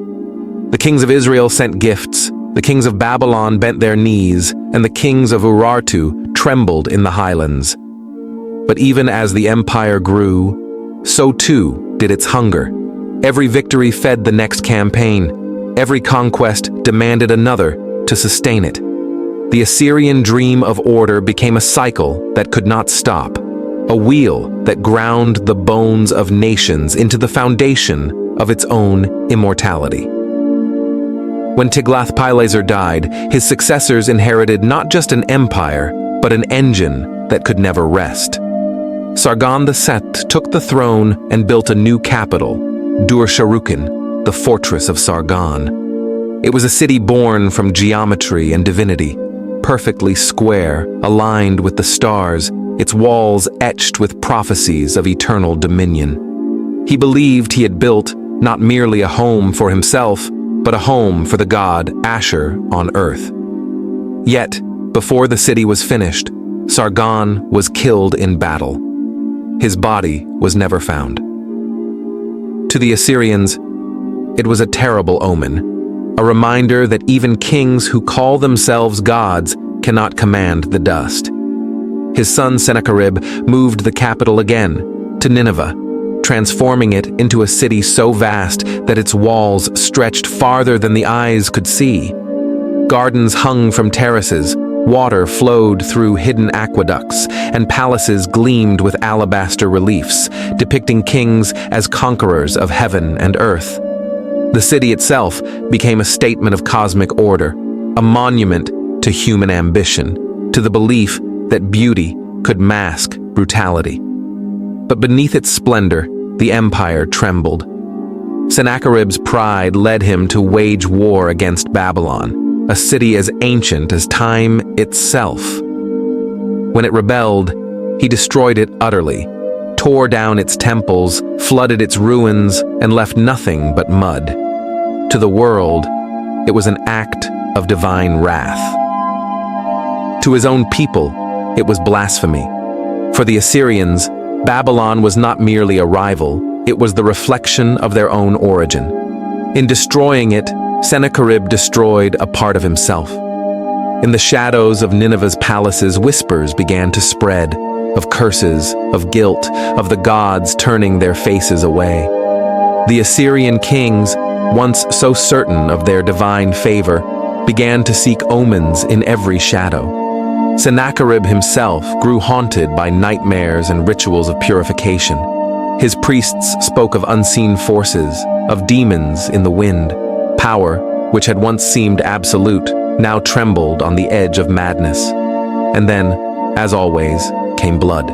A: The kings of Israel sent gifts, the kings of Babylon bent their knees, and the kings of Urartu trembled in the highlands. But even as the empire grew, so too did its hunger. Every victory fed the next campaign. Every conquest demanded another to sustain it. The Assyrian dream of order became a cycle that could not stop, a wheel that ground the bones of nations into the foundation of its own immortality. When Tiglath-Pileser died, his successors inherited not just an empire, but an engine that could never rest. Sargon VII took the throne and built a new capital, Dur-Sharrukin, the fortress of Sargon. It was a city born from geometry and divinity, perfectly square, aligned with the stars, its walls etched with prophecies of eternal dominion. He believed he had built not merely a home for himself, but a home for the god Ashur on earth. Yet, before the city was finished, Sargon was killed in battle. His body was never found. To the Assyrians, it was a terrible omen, a reminder that even kings who call themselves gods cannot command the dust. His son Sennacherib moved the capital again, to Nineveh, transforming it into a city so vast that its walls stretched farther than the eyes could see. Gardens hung from terraces, water flowed through hidden aqueducts, and palaces gleamed with alabaster reliefs, depicting kings as conquerors of heaven and earth. The city itself became a statement of cosmic order, a monument to human ambition, to the belief that beauty could mask brutality. But beneath its splendor, the empire trembled. Sennacherib's pride led him to wage war against Babylon, a city as ancient as time itself. When it rebelled, he destroyed it utterly, tore down its temples, flooded its ruins, and left nothing but mud. To the world, it was an act of divine wrath. To his own people, it was blasphemy. For the Assyrians, Babylon was not merely a rival, it was the reflection of their own origin. In destroying it, Sennacherib destroyed a part of himself. In the shadows of Nineveh's palaces, whispers began to spread, of curses, of guilt, of the gods turning their faces away. The Assyrian kings, once so certain of their divine favor, began to seek omens in every shadow. Sennacherib himself grew haunted by nightmares and rituals of purification. His priests spoke of unseen forces, of demons in the wind. Power, which had once seemed absolute, now trembled on the edge of madness. And then, as always, came blood.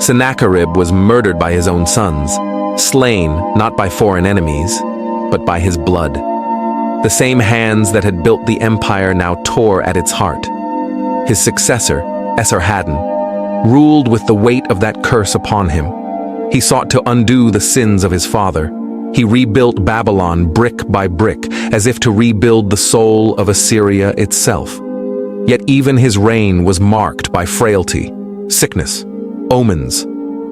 A: Sennacherib was murdered by his own sons, slain not by foreign enemies, but by his blood. The same hands that had built the empire now tore at its heart. His successor, Esarhaddon, ruled with the weight of that curse upon him. He sought to undo the sins of his father. He rebuilt Babylon brick by brick, as if to rebuild the soul of Assyria itself. Yet even his reign was marked by frailty, sickness, omens,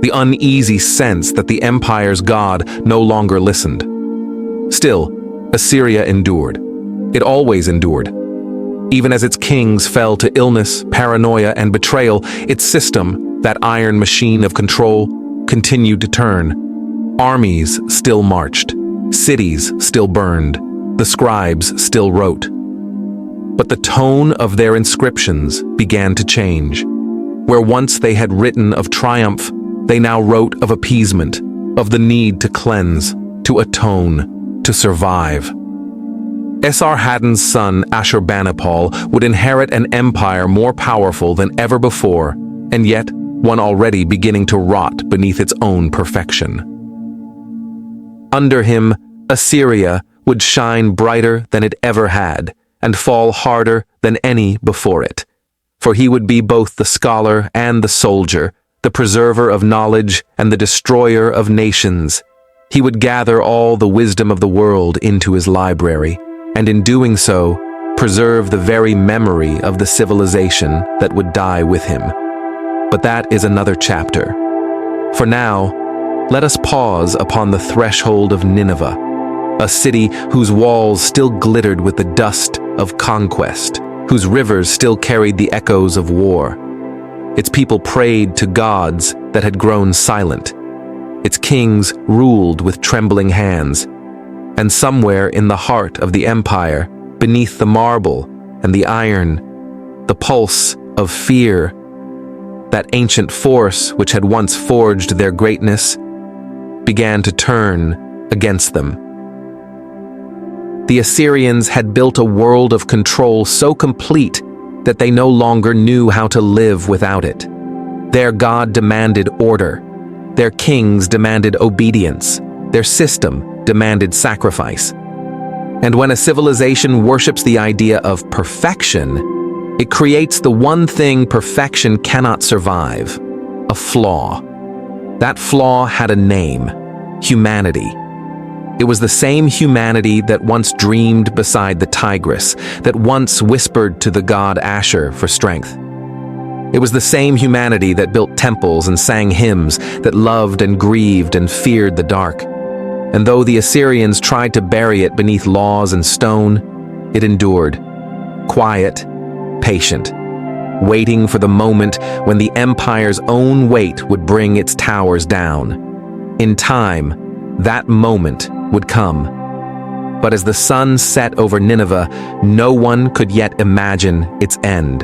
A: the uneasy sense that the empire's God no longer listened. Still, Assyria endured. It always endured. Even as its kings fell to illness, paranoia, and betrayal, its system, that iron machine of control, continued to turn. Armies still marched. Cities still burned. The scribes still wrote. But the tone of their inscriptions began to change. Where once they had written of triumph, they now wrote of appeasement, of the need to cleanse, to atone, to survive. Esarhaddon's son Ashurbanipal would inherit an empire more powerful than ever before, and yet one already beginning to rot beneath its own perfection. Under him, Assyria would shine brighter than it ever had, and fall harder than any before it. For he would be both the scholar and the soldier, the preserver of knowledge and the destroyer of nations. He would gather all the wisdom of the world into his library, and in doing so, preserve the very memory of the civilization that would die with him. But that is another chapter. For now, let us pause upon the threshold of Nineveh, a city whose walls still glittered with the dust of conquest, whose rivers still carried the echoes of war. Its people prayed to gods that had grown silent. Its kings ruled with trembling hands. And somewhere in the heart of the empire, beneath the marble and the iron, the pulse of fear, that ancient force which had once forged their greatness, began to turn against them. The Assyrians had built a world of control so complete that they no longer knew how to live without it. Their god demanded order. Their kings demanded obedience. Their system demanded sacrifice. And when a civilization worships the idea of perfection, it creates the one thing perfection cannot survive: a flaw. That flaw had a name: humanity. It was the same humanity that once dreamed beside the Tigris, that once whispered to the god Ashur for strength. It was the same humanity that built temples and sang hymns, that loved and grieved and feared the dark. And though the Assyrians tried to bury it beneath laws and stone, it endured, quiet, patient, waiting for the moment when the empire's own weight would bring its towers down. In time, that moment would come. But as the sun set over Nineveh, no one could yet imagine its end.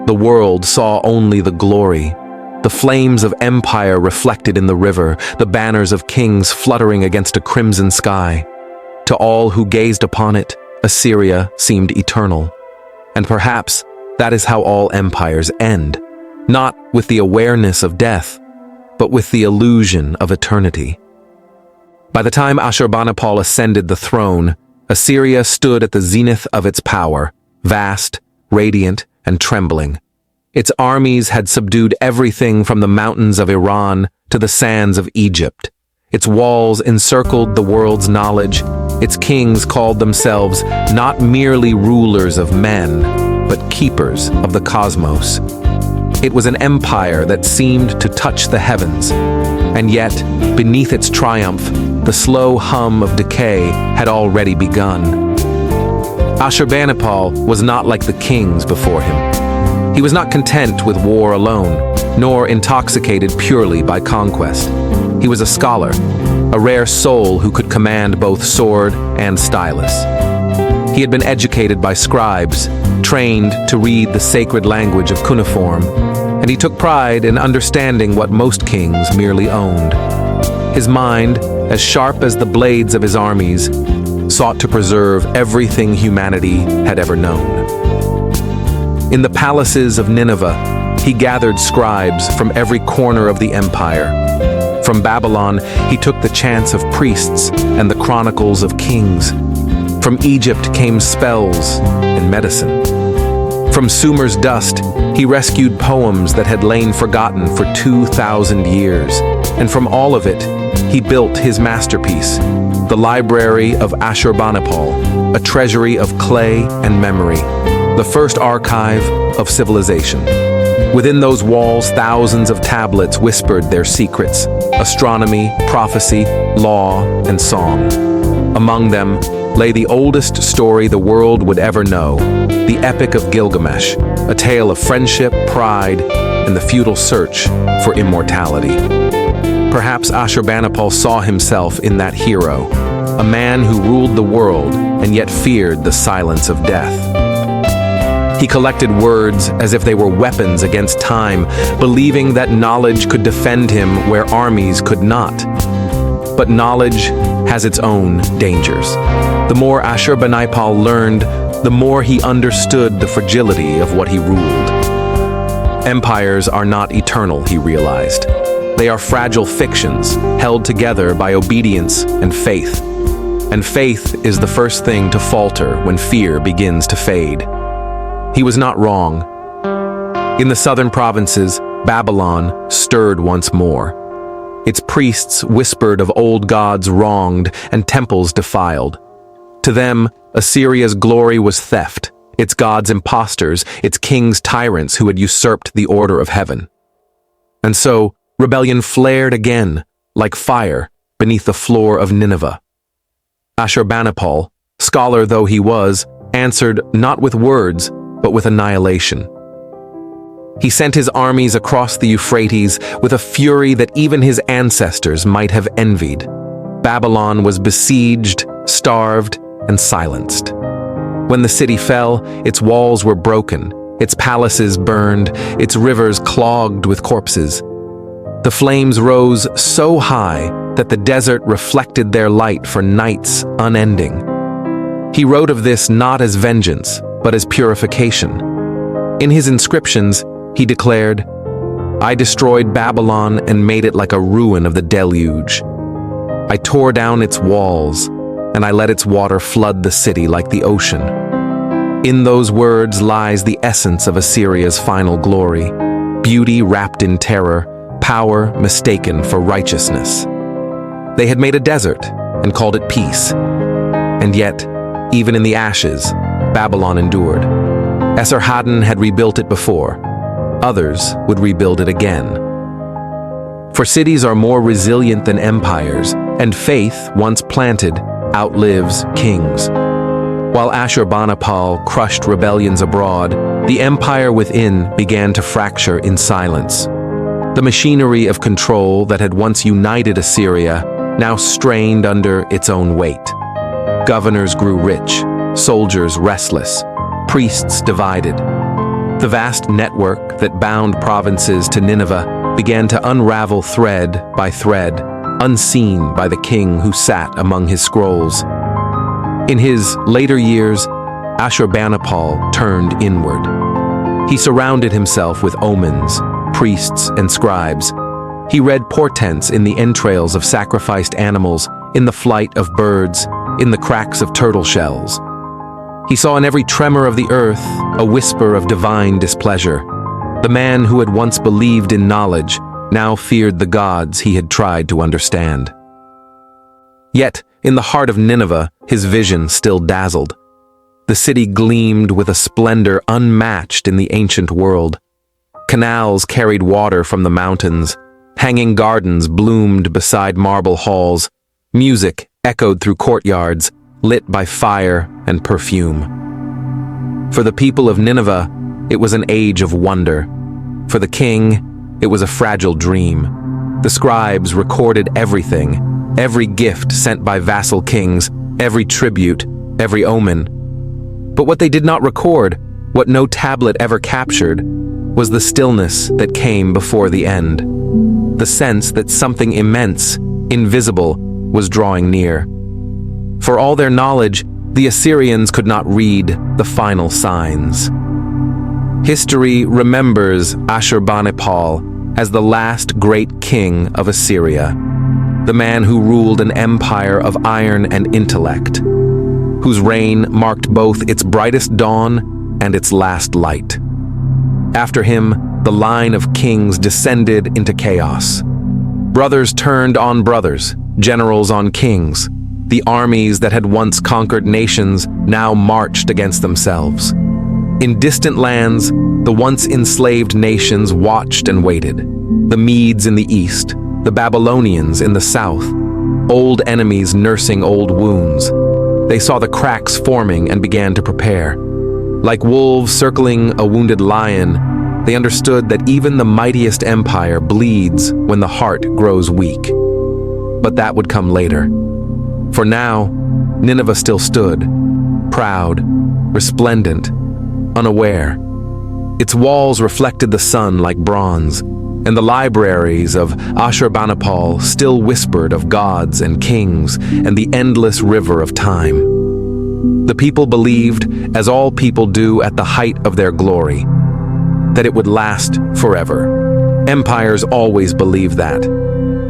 A: The world saw only the glory, the flames of empire reflected in the river, the banners of kings fluttering against a crimson sky. To all who gazed upon it, Assyria seemed eternal. And perhaps that is how all empires end, not with the awareness of death, but with the illusion of eternity. By the time Ashurbanipal ascended the throne, Assyria stood at the zenith of its power, vast, radiant, and trembling. Its armies had subdued everything from the mountains of Iran to the sands of Egypt. Its walls encircled the world's knowledge. Its kings called themselves not merely rulers of men, but keepers of the cosmos. It was an empire that seemed to touch the heavens, and yet, beneath its triumph, the slow hum of decay had already begun. Ashurbanipal was not like the kings before him. He was not content with war alone, nor intoxicated purely by conquest. He was a scholar, a rare soul who could command both sword and stylus. He had been educated by scribes, trained to read the sacred language of cuneiform, and he took pride in understanding what most kings merely owned. His mind, as sharp as the blades of his armies, sought to preserve everything humanity had ever known. In the palaces of Nineveh, he gathered scribes from every corner of the empire. From Babylon, he took the chants of priests and the chronicles of kings. From Egypt came spells and medicine. From Sumer's dust, he rescued poems that had lain forgotten for 2,000 years. And from all of it, he built his masterpiece, the Library of Ashurbanipal, a treasury of clay and memory, the first archive of civilization. Within those walls, thousands of tablets whispered their secrets: astronomy, prophecy, law, and song. Among them lay the oldest story the world would ever know, the Epic of Gilgamesh, a tale of friendship, pride, and the futile search for immortality. Perhaps Ashurbanipal saw himself in that hero, a man who ruled the world and yet feared the silence of death. He collected words as if they were weapons against time, believing that knowledge could defend him where armies could not. But knowledge has its own dangers. The more Ashurbanipal learned, the more he understood the fragility of what he ruled. Empires are not eternal, he realized. They are fragile fictions, held together by obedience and faith. And faith is the first thing to falter when fear begins to fade. He was not wrong. In the southern provinces, Babylon stirred once more. Its priests whispered of old gods wronged and temples defiled. To them, Assyria's glory was theft, its gods impostors, its kings tyrants who had usurped the order of heaven. And so, rebellion flared again, like fire, beneath the floor of Nineveh. Ashurbanipal, scholar though he was, answered not with words, but with annihilation. He sent his armies across the Euphrates with a fury that even his ancestors might have envied. Babylon was besieged, starved, and silenced. When the city fell, its walls were broken, its palaces burned, its rivers clogged with corpses. The flames rose so high that the desert reflected their light for nights unending. He wrote of this not as vengeance, but as purification. In his inscriptions, he declared, "I destroyed Babylon and made it like a ruin of the deluge. I tore down its walls, and I let its water flood the city like the ocean." In those words lies the essence of Assyria's final glory: beauty wrapped in terror, power mistaken for righteousness. They had made a desert and called it peace. And yet, even in the ashes, Babylon endured. Esarhaddon had rebuilt it before. Others would rebuild it again. For cities are more resilient than empires, and faith, once planted, outlives kings. While Ashurbanipal crushed rebellions abroad, the empire within began to fracture in silence. The machinery of control that had once united Assyria now strained under its own weight. Governors grew rich, soldiers restless, priests divided. The vast network that bound provinces to Nineveh began to unravel thread by thread, unseen by the king who sat among his scrolls. In his later years, Ashurbanipal turned inward. He surrounded himself with omens, priests, and scribes. He read portents in the entrails of sacrificed animals, in the flight of birds, in the cracks of turtle shells. He saw in every tremor of the earth a whisper of divine displeasure. The man who had once believed in knowledge now feared the gods he had tried to understand. Yet, in the heart of Nineveh, his vision still dazzled. The city gleamed with a splendor unmatched in the ancient world. Canals carried water from the mountains. Hanging gardens bloomed beside marble halls. Music echoed through courtyards, lit by fire and perfume. For the people of Nineveh, it was an age of wonder. For the king, it was a fragile dream. The scribes recorded everything, every gift sent by vassal kings, every tribute, every omen. But what they did not record, what no tablet ever captured, was the stillness that came before the end. The sense that something immense, invisible, was drawing near. For all their knowledge, the Assyrians could not read the final signs. History remembers Ashurbanipal as the last great king of Assyria, the man who ruled an empire of iron and intellect, whose reign marked both its brightest dawn and its last light. After him, the line of kings descended into chaos. Brothers turned on brothers, generals on kings. The armies that had once conquered nations now marched against themselves. In distant lands, the once enslaved nations watched and waited. The Medes in the east, the Babylonians in the south, old enemies nursing old wounds. They saw the cracks forming and began to prepare. Like wolves circling a wounded lion, they understood that even the mightiest empire bleeds when the heart grows weak. But that would come later. For now, Nineveh still stood, proud, resplendent, unaware. Its walls reflected the sun like bronze, and the libraries of Ashurbanipal still whispered of gods and kings and the endless river of time. The people believed, as all people do at the height of their glory, that it would last forever. Empires always believe that.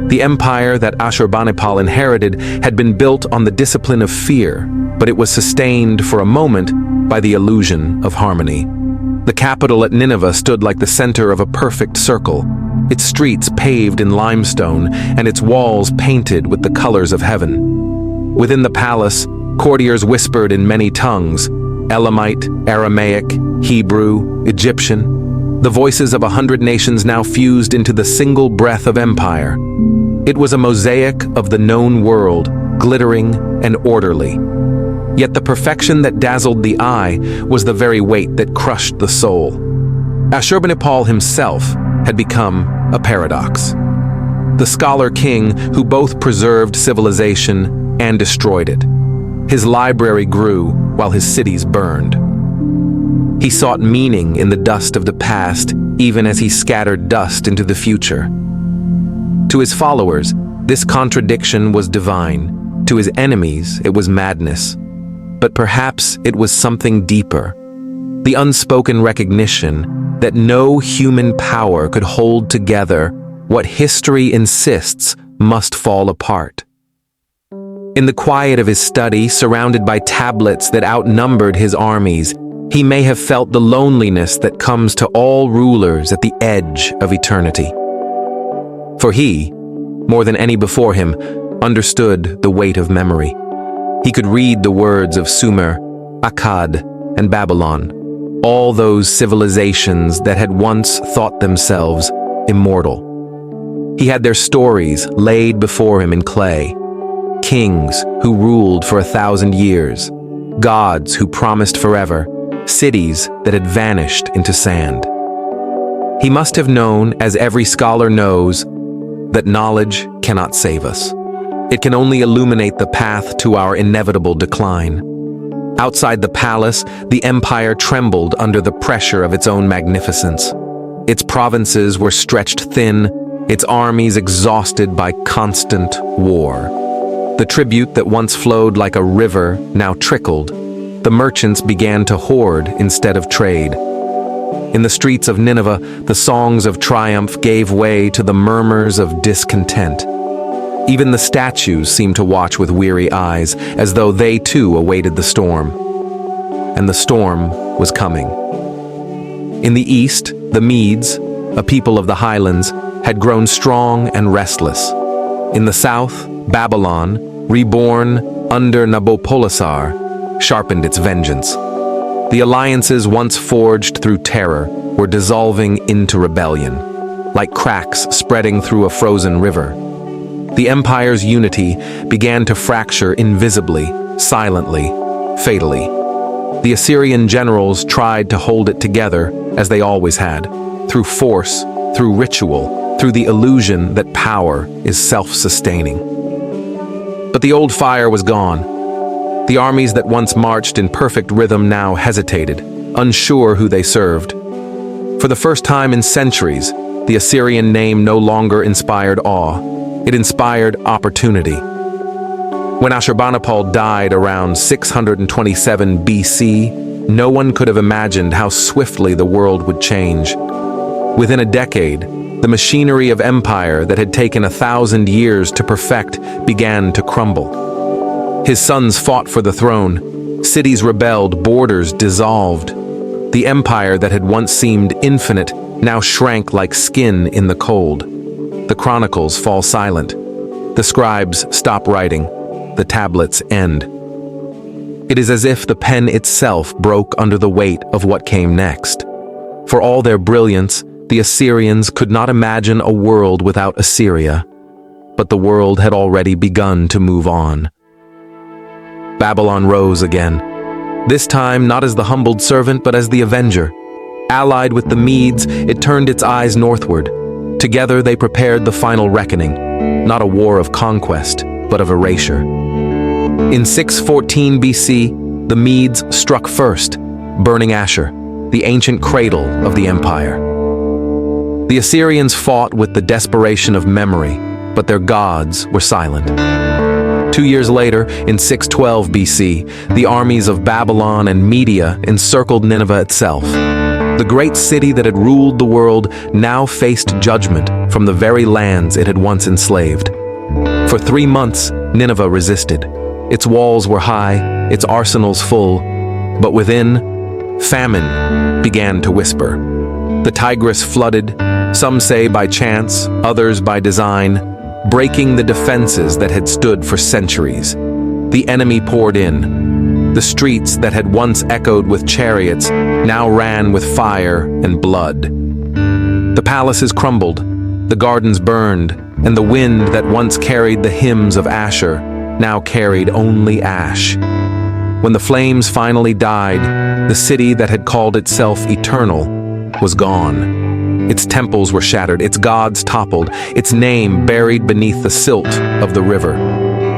A: The empire that Ashurbanipal inherited had been built on the discipline of fear, but it was sustained for a moment by the illusion of harmony. The capital at Nineveh stood like the center of a perfect circle, its streets paved in limestone and its walls painted with the colors of heaven. Within the palace, courtiers whispered in many tongues: Elamite, Aramaic, Hebrew, Egyptian. The voices of 100 nations now fused into the single breath of empire. It was a mosaic of the known world, glittering and orderly. Yet the perfection that dazzled the eye was the very weight that crushed the soul. Ashurbanipal himself had become a paradox. The scholar king who both preserved civilization and destroyed it. His library grew while his cities burned. He sought meaning in the dust of the past, even as he scattered dust into the future. To his followers, This contradiction was divine. To his enemies, it was madness. But perhaps it was something deeper. The unspoken recognition that no human power could hold together what history insists must fall apart. In the quiet of his study, surrounded by tablets that outnumbered his armies, he may have felt the loneliness that comes to all rulers at the edge of eternity. For he, more than any before him, understood the weight of memory. He could read the words of Sumer, Akkad, and Babylon, all those civilizations that had once thought themselves immortal. He had their stories laid before him in clay, kings who ruled for 1,000 years, gods who promised forever, cities that had vanished into sand. He must have known, as every scholar knows, that knowledge cannot save us. It can only illuminate the path to our inevitable decline. Outside the palace, the empire trembled under the pressure of its own magnificence. Its provinces were stretched thin, its armies exhausted by constant war. The tribute that once flowed like a river now trickled. The merchants began to hoard instead of trade. In the streets of Nineveh, the songs of triumph gave way to the murmurs of discontent. Even the statues seemed to watch with weary eyes, as though they too awaited the storm. And the storm was coming. In the east, the Medes, a people of the highlands, had grown strong and restless. In the south, Babylon, reborn under Nabopolassar, sharpened its vengeance. The alliances once forged through terror were dissolving into rebellion, like cracks spreading through a frozen river. The empire's unity began to fracture invisibly, silently, fatally. The Assyrian generals tried to hold it together, as they always had, through force, through ritual, through the illusion that power is self-sustaining. But the old fire was gone. The armies that once marched in perfect rhythm now hesitated, unsure who they served. For the first time in centuries, the Assyrian name no longer inspired awe. It inspired opportunity. When Ashurbanipal died around 627 BC, no one could have imagined how swiftly the world would change. Within a decade, the machinery of empire that had taken 1,000 years to perfect began to crumble. His sons fought for the throne, cities rebelled, borders dissolved. The empire that had once seemed infinite now shrank like skin in the cold. The chronicles fall silent. The scribes stop writing. The tablets end. It is as if the pen itself broke under the weight of what came next. For all their brilliance, the Assyrians could not imagine a world without Assyria. But the world had already begun to move on. Babylon rose again. This time not as the humbled servant, but as the avenger. Allied with the Medes, it turned its eyes northward. Together they prepared the final reckoning, not a war of conquest, but of erasure. In 614 BC, the Medes struck first, burning Ashur, the ancient cradle of the empire. The Assyrians fought with the desperation of memory, but their gods were silent. 2 years later, in 612 BC, the armies of Babylon and Media encircled Nineveh itself. The great city that had ruled the world now faced judgment from the very lands it had once enslaved. For 3 months, Nineveh resisted. Its walls were high, its arsenals full, but within, famine began to whisper. The Tigris flooded, some say by chance, others by design, breaking the defenses that had stood for centuries. The enemy poured in. The streets that had once echoed with chariots now ran with fire and blood. The palaces crumbled, the gardens burned, and the wind that once carried the hymns of Ashur now carried only ash. When the flames finally died, the city that had called itself eternal was gone. Its temples were shattered, its gods toppled, its name buried beneath the silt of the river.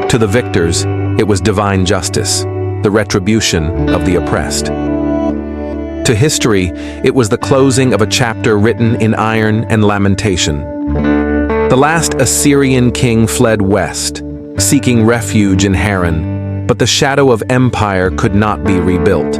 A: To the victors, it was divine justice, the retribution of the oppressed. To history, it was the closing of a chapter written in iron and lamentation. The last Assyrian king fled west, seeking refuge in Haran, but the shadow of empire could not be rebuilt.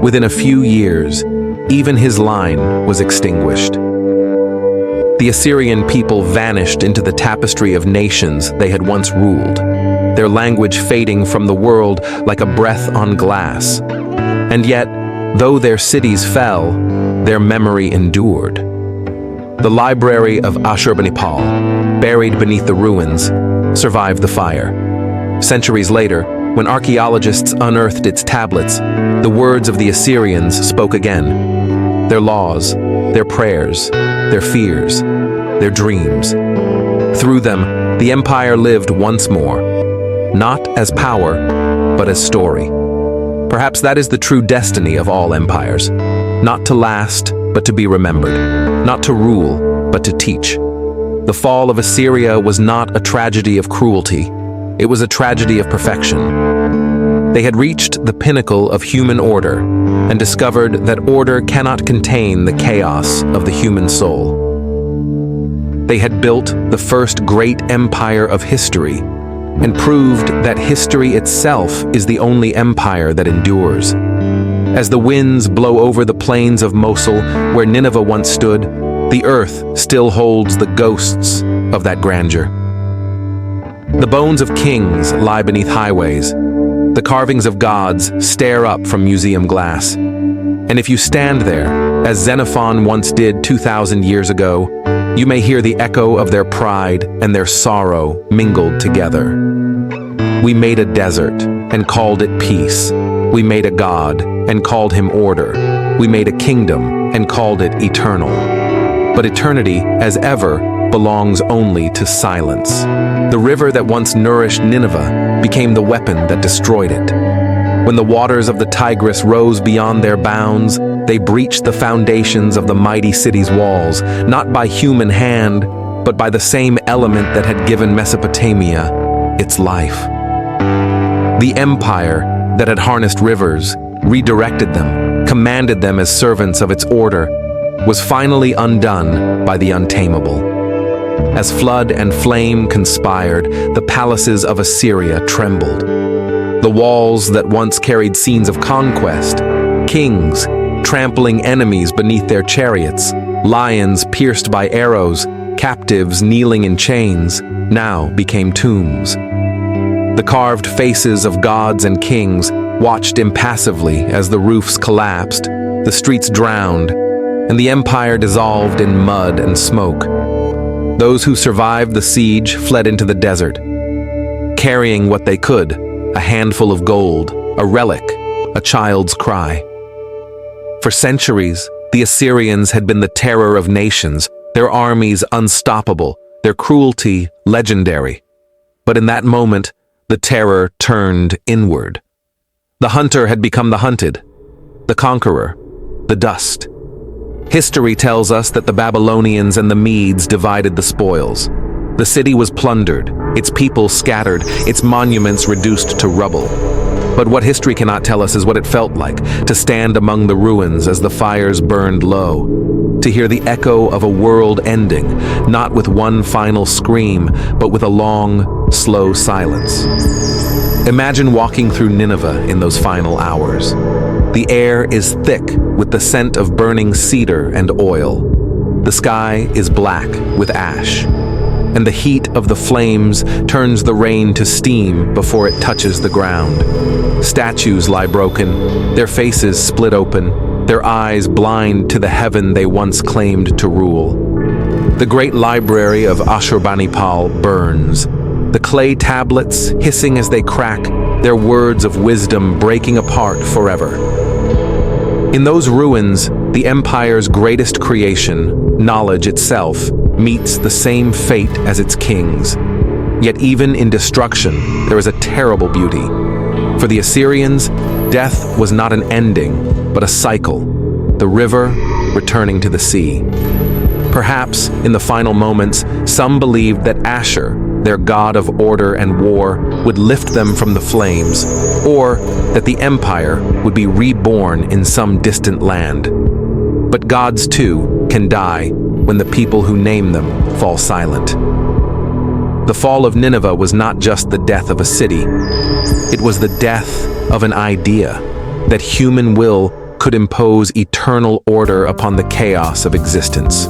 A: Within a few years, even his line was extinguished. The Assyrian people vanished into the tapestry of nations they had once ruled, their language fading from the world like a breath on glass. And yet, though their cities fell, their memory endured. The library of Ashurbanipal, buried beneath the ruins, survived the fire. Centuries later, when archaeologists unearthed its tablets, the words of the Assyrians spoke again. Their laws, their prayers, their fears, their dreams. Through them, the empire lived once more, not as power, but as story. Perhaps that is the true destiny of all empires. Not to last, but to be remembered. Not to rule, but to teach. The fall of Assyria was not a tragedy of cruelty. It was a tragedy of perfection. They had reached the pinnacle of human order and discovered that order cannot contain the chaos of the human soul. They had built the first great empire of history and proved that history itself is the only empire that endures. As the winds blow over the plains of Mosul, where Nineveh once stood, the earth still holds the ghosts of that grandeur. The bones of kings lie beneath highways. The carvings of gods stare up from museum glass. And if you stand there, as Xenophon once did 2,000 years ago, you may hear the echo of their pride and their sorrow mingled together. We made a desert and called it peace. We made a god and called him order. We made a kingdom and called it eternal. But eternity, as ever, belongs only to silence. The river that once nourished Nineveh became the weapon that destroyed it. When the waters of the Tigris rose beyond their bounds, they breached the foundations of the mighty city's walls, not by human hand, but by the same element that had given Mesopotamia its life. The empire that had harnessed rivers, redirected them, commanded them as servants of its order, was finally undone by the untamable. As flood and flame conspired, the palaces of Assyria trembled. The walls that once carried scenes of conquest, kings trampling enemies beneath their chariots, lions pierced by arrows, captives kneeling in chains, now became tombs. The carved faces of gods and kings watched impassively as the roofs collapsed, the streets drowned, and the empire dissolved in mud and smoke. Those who survived the siege fled into the desert, carrying what they could, a handful of gold, a relic, a child's cry. For centuries, the Assyrians had been the terror of nations, their armies unstoppable, their cruelty legendary. But in that moment, the terror turned inward. The hunter had become the hunted, the conqueror, the dust. History tells us that the Babylonians and the Medes divided the spoils. The city was plundered, its people scattered, its monuments reduced to rubble. But what history cannot tell us is what it felt like to stand among the ruins as the fires burned low, to hear the echo of a world ending, not with one final scream, but with a long, slow silence. Imagine walking through Nineveh in those final hours. The air is thick with the scent of burning cedar and oil. The sky is black with ash, and the heat of the flames turns the rain to steam before it touches the ground. Statues lie broken, their faces split open, their eyes blind to the heaven they once claimed to rule. The great library of Ashurbanipal burns, the clay tablets hissing as they crack, their words of wisdom breaking apart forever. In those ruins, the empire's greatest creation, knowledge itself, meets the same fate as its kings. Yet even in destruction, there is a terrible beauty. For the Assyrians, death was not an ending, but a cycle, the river returning to the sea. Perhaps, in the final moments, some believed that Ashur, their god of order and war, would lift them from the flames, or that the empire would be reborn in some distant land. But gods, too, can die, when the people who name them fall silent. The fall of Nineveh was not just the death of a city. It was the death of an idea that human will could impose eternal order upon the chaos of existence.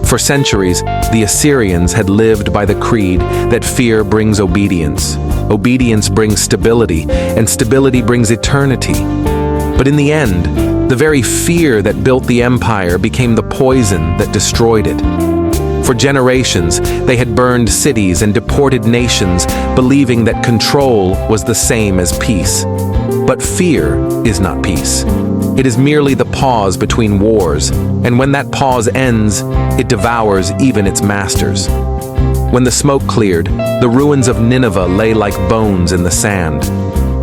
A: For centuries, the Assyrians had lived by the creed that fear brings obedience, obedience brings stability, and stability brings eternity. But in the end, the very fear that built the empire became the poison that destroyed it. For generations, they had burned cities and deported nations, believing that control was the same as peace. But fear is not peace. It is merely the pause between wars, and when that pause ends, it devours even its masters. When the smoke cleared, the ruins of Nineveh lay like bones in the sand.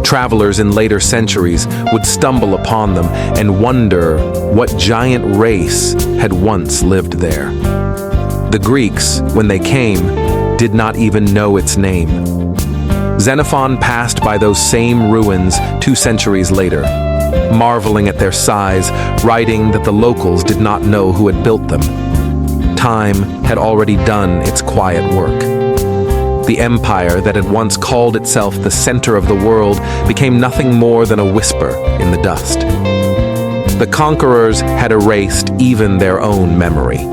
A: Travelers in later centuries would stumble upon them and wonder what giant race had once lived there. The Greeks, when they came, did not even know its name. Xenophon passed by those same ruins 2 centuries later, marveling at their size, writing that the locals did not know who had built them. Time had already done its quiet work. The empire that had once called itself the center of the world became nothing more than a whisper in the dust. The conquerors had erased even their own memory.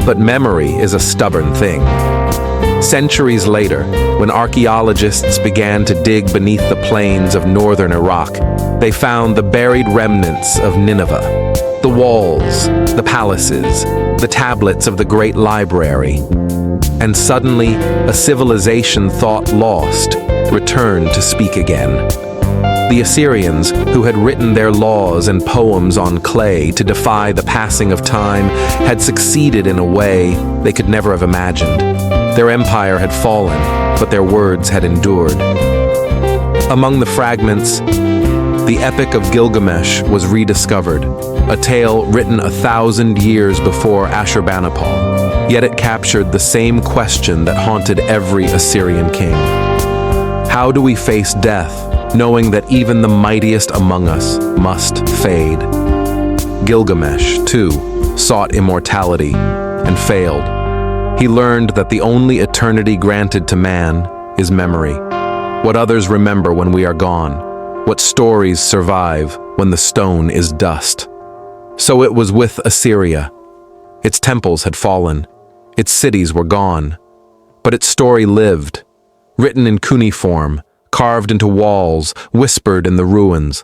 A: But memory is a stubborn thing. Centuries later, when archaeologists began to dig beneath the plains of northern Iraq, they found the buried remnants of Nineveh, the walls, the palaces, the tablets of the great library. And suddenly, a civilization thought lost returned to speak again. The Assyrians, who had written their laws and poems on clay to defy the passing of time, had succeeded in a way they could never have imagined. Their empire had fallen, but their words had endured. Among the fragments, the Epic of Gilgamesh was rediscovered, a tale written 1,000 years before Ashurbanipal, yet it captured the same question that haunted every Assyrian king. How do we face death, knowing that even the mightiest among us must fade? Gilgamesh, too, sought immortality and failed. He learned that the only eternity granted to man is memory. What others remember when we are gone, what stories survive when the stone is dust. So it was with Assyria. Its temples had fallen, its cities were gone, but its story lived, written in cuneiform, carved into walls, whispered in the ruins.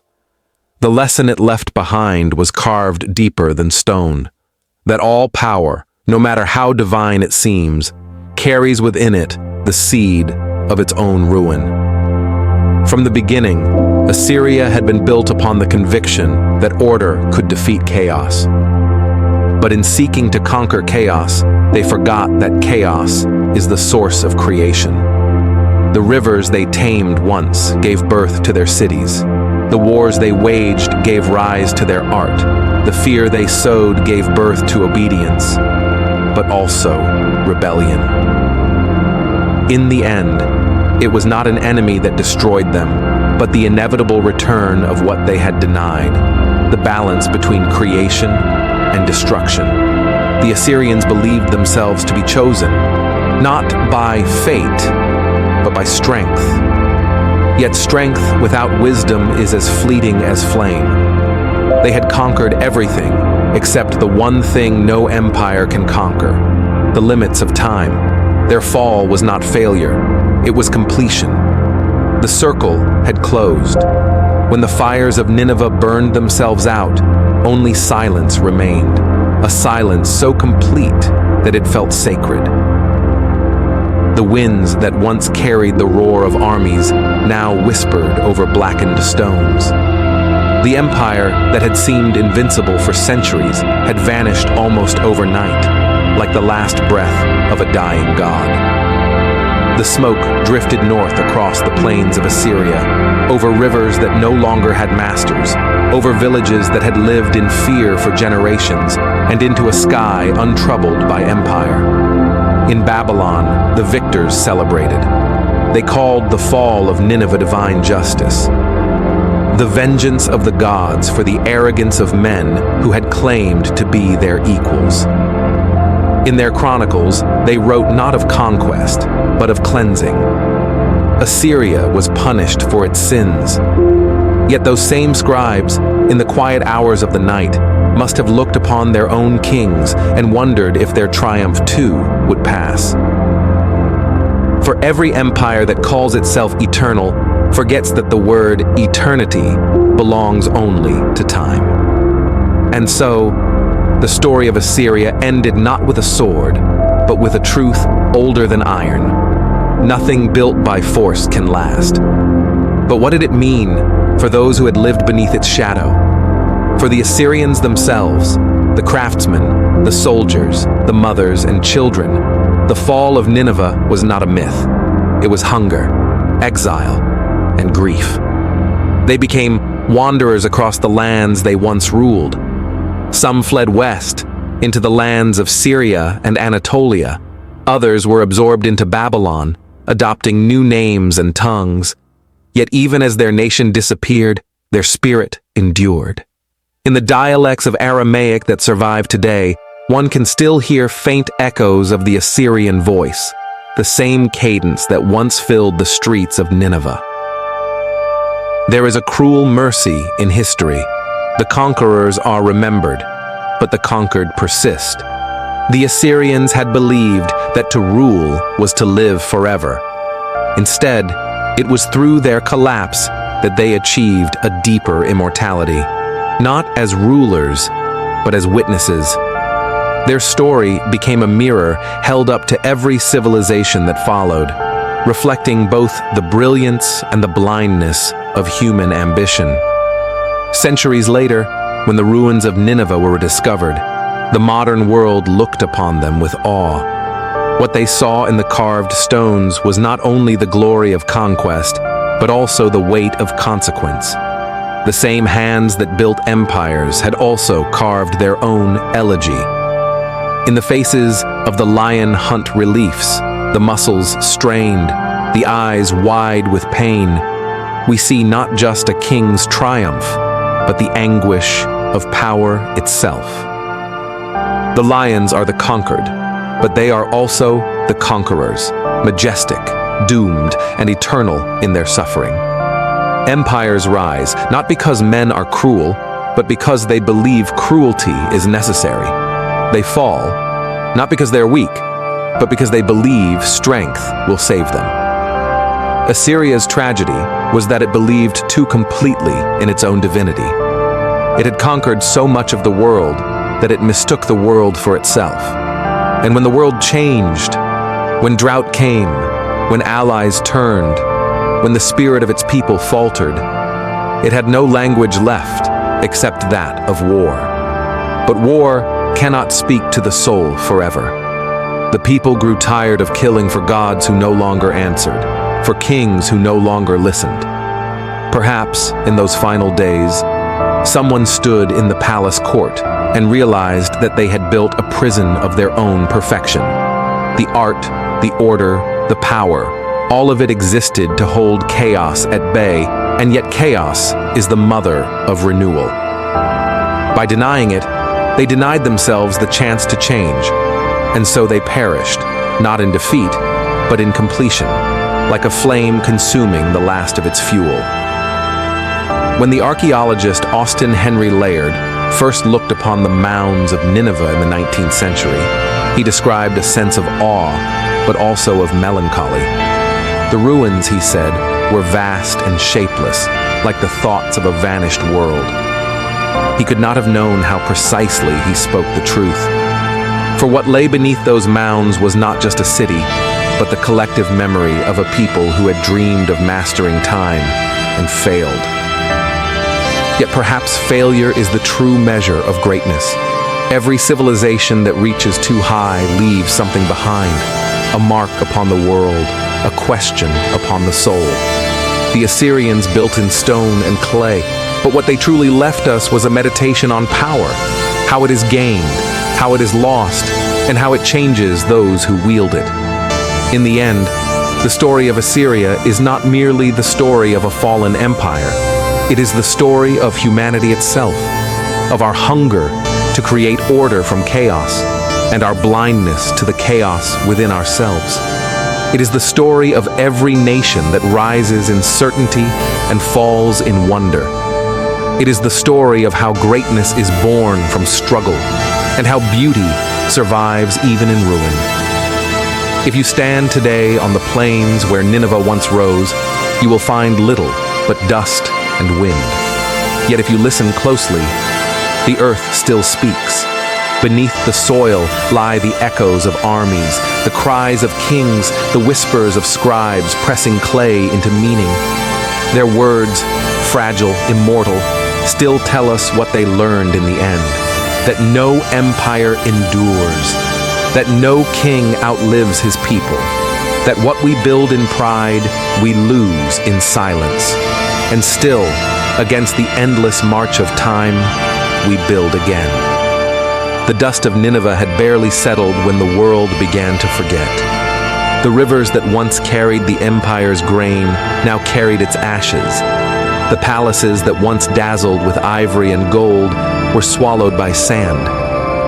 A: The lesson it left behind was carved deeper than stone, that all power, no matter how divine it seems, carries within it the seed of its own ruin. From the beginning, Assyria had been built upon the conviction that order could defeat chaos. But in seeking to conquer chaos, they forgot that chaos is the source of creation. The rivers they tamed once gave birth to their cities. The wars they waged gave rise to their art. The fear they sowed gave birth to obedience, but also rebellion. In the end, it was not an enemy that destroyed them, but the inevitable return of what they had denied, the balance between creation and destruction. The Assyrians believed themselves to be chosen, not by fate, but by strength. Yet strength without wisdom is as fleeting as flame. They had conquered everything except the one thing no empire can conquer, the limits of time. Their fall was not failure, it was completion. The circle had closed. When the fires of Nineveh burned themselves out, only silence remained, a silence so complete that it felt sacred. The winds that once carried the roar of armies now whispered over blackened stones. The empire that had seemed invincible for centuries had vanished almost overnight, like the last breath of a dying god. The smoke drifted north across the plains of Assyria, over rivers that no longer had masters, over villages that had lived in fear for generations, and into a sky untroubled by empire. In Babylon, the victors celebrated. They called the fall of Nineveh divine justice, the vengeance of the gods for the arrogance of men who had claimed to be their equals. In their chronicles, they wrote not of conquest, but of cleansing. Assyria was punished for its sins. Yet those same scribes, in the quiet hours of the night, must have looked upon their own kings and wondered if their triumph too would pass. For every empire that calls itself eternal forgets that the word eternity belongs only to time. And so, the story of Assyria ended not with a sword, but with a truth older than iron. Nothing built by force can last. But what did it mean for those who had lived beneath its shadow? For the Assyrians themselves, the craftsmen, the soldiers, the mothers and children, the fall of Nineveh was not a myth. It was hunger, exile, and grief. They became wanderers across the lands they once ruled. Some fled west, into the lands of Syria and Anatolia. Others were absorbed into Babylon, adopting new names and tongues. Yet even as their nation disappeared, their spirit endured. In the dialects of Aramaic that survive today, one can still hear faint echoes of the Assyrian voice, the same cadence that once filled the streets of Nineveh. There is a cruel mercy in history. The conquerors are remembered, but the conquered persist. The Assyrians had believed that to rule was to live forever. Instead, it was through their collapse that they achieved a deeper immortality, not as rulers, but as witnesses. Their story became a mirror held up to every civilization that followed, reflecting both the brilliance and the blindness of human ambition. Centuries later, when the ruins of Nineveh were discovered, the modern world looked upon them with awe. What they saw in the carved stones was not only the glory of conquest, but also the weight of consequence. The same hands that built empires had also carved their own elegy. In the faces of the lion hunt reliefs, the muscles strained, the eyes wide with pain, we see not just a king's triumph, but the anguish of power itself. The lions are the conquered, but they are also the conquerors, majestic, doomed, and eternal in their suffering. Empires rise, not because men are cruel, but because they believe cruelty is necessary. They fall, not because they're weak, but because they believe strength will save them. Assyria's tragedy was that it believed too completely in its own divinity. It had conquered so much of the world that it mistook the world for itself. And when the world changed, when drought came, when allies turned, when the spirit of its people faltered, it had no language left except that of war. But war cannot speak to the soul forever. The people grew tired of killing for gods who no longer answered, for kings who no longer listened. Perhaps, in those final days, someone stood in the palace court and realized that they had built a prison of their own perfection. The art, the order, the power, all of it existed to hold chaos at bay, and yet chaos is the mother of renewal. By denying it, they denied themselves the chance to change, and so they perished, not in defeat, but in completion, like a flame consuming the last of its fuel. When the archaeologist Austen Henry Layard first looked upon the mounds of Nineveh in the 19th century, he described a sense of awe, but also of melancholy. The ruins, he said, were vast and shapeless, like the thoughts of a vanished world. He could not have known how precisely he spoke the truth. For what lay beneath those mounds was not just a city, but the collective memory of a people who had dreamed of mastering time and failed. Yet perhaps failure is the true measure of greatness. Every civilization that reaches too high leaves something behind, a mark upon the world, a question upon the soul. The Assyrians built in stone and clay, but what they truly left us was a meditation on power, how it is gained, how it is lost, and how it changes those who wield it. In the end, the story of Assyria is not merely the story of a fallen empire. It is the story of humanity itself, of our hunger to create order from chaos, and our blindness to the chaos within ourselves. It is the story of every nation that rises in certainty and falls in wonder. It is the story of how greatness is born from struggle and how beauty survives even in ruin. If you stand today on the plains where Nineveh once rose, you will find little but dust and wind. Yet if you listen closely, the earth still speaks. Beneath the soil lie the echoes of armies, the cries of kings, the whispers of scribes pressing clay into meaning. Their words, fragile, immortal, still tell us what they learned in the end, that no empire endures, that no king outlives his people, that what we build in pride, we lose in silence. And still, against the endless march of time, we build again. The dust of Nineveh had barely settled when the world began to forget. The rivers that once carried the empire's grain now carried its ashes. The palaces that once dazzled with ivory and gold were swallowed by sand.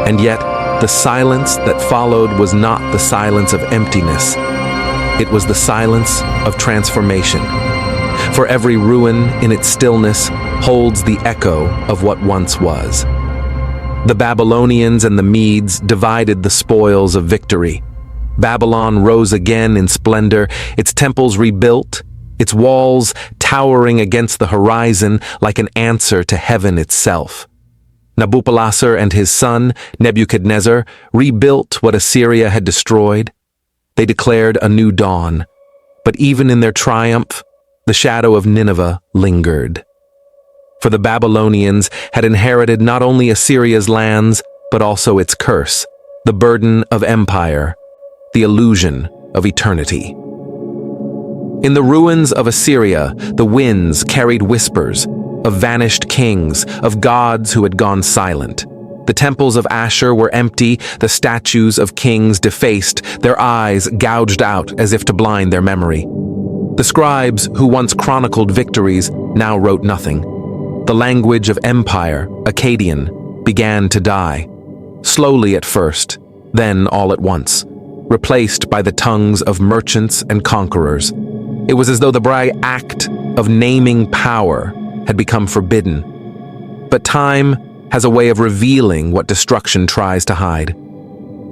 A: And yet, the silence that followed was not the silence of emptiness. It was the silence of transformation. For every ruin in its stillness holds the echo of what once was. The Babylonians and the Medes divided the spoils of victory. Babylon rose again in splendor, its temples rebuilt, its walls towering against the horizon like an answer to heaven itself. Nabopolassar and his son, Nebuchadnezzar, rebuilt what Assyria had destroyed. They declared a new dawn. But even in their triumph, the shadow of Nineveh lingered. For the Babylonians had inherited not only Assyria's lands, but also its curse, the burden of empire, the illusion of eternity. In the ruins of Assyria, the winds carried whispers of vanished kings, of gods who had gone silent. The temples of Ashur were empty, the statues of kings defaced, their eyes gouged out as if to blind their memory. The scribes who once chronicled victories now wrote nothing. The language of empire, Akkadian, began to die. Slowly at first, then all at once, replaced by the tongues of merchants and conquerors. It was as though the very act of naming power had become forbidden. But time has a way of revealing what destruction tries to hide.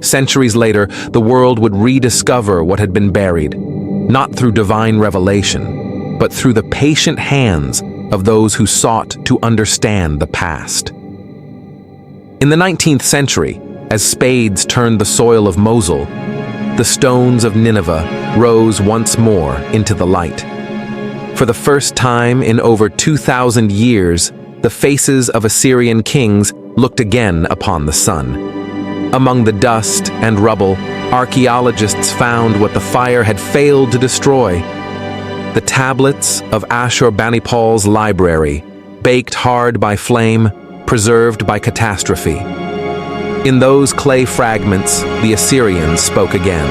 A: Centuries later, the world would rediscover what had been buried, not through divine revelation, but through the patient hands of those who sought to understand the past. In the 19th century, as spades turned the soil of Mosul, the stones of Nineveh rose once more into the light. For the first time in over 2,000 years, the faces of Assyrian kings looked again upon the sun. Among the dust and rubble, archaeologists found what the fire had failed to destroy: the tablets of Ashurbanipal's library, baked hard by flame, preserved by catastrophe. In those clay fragments, the Assyrians spoke again.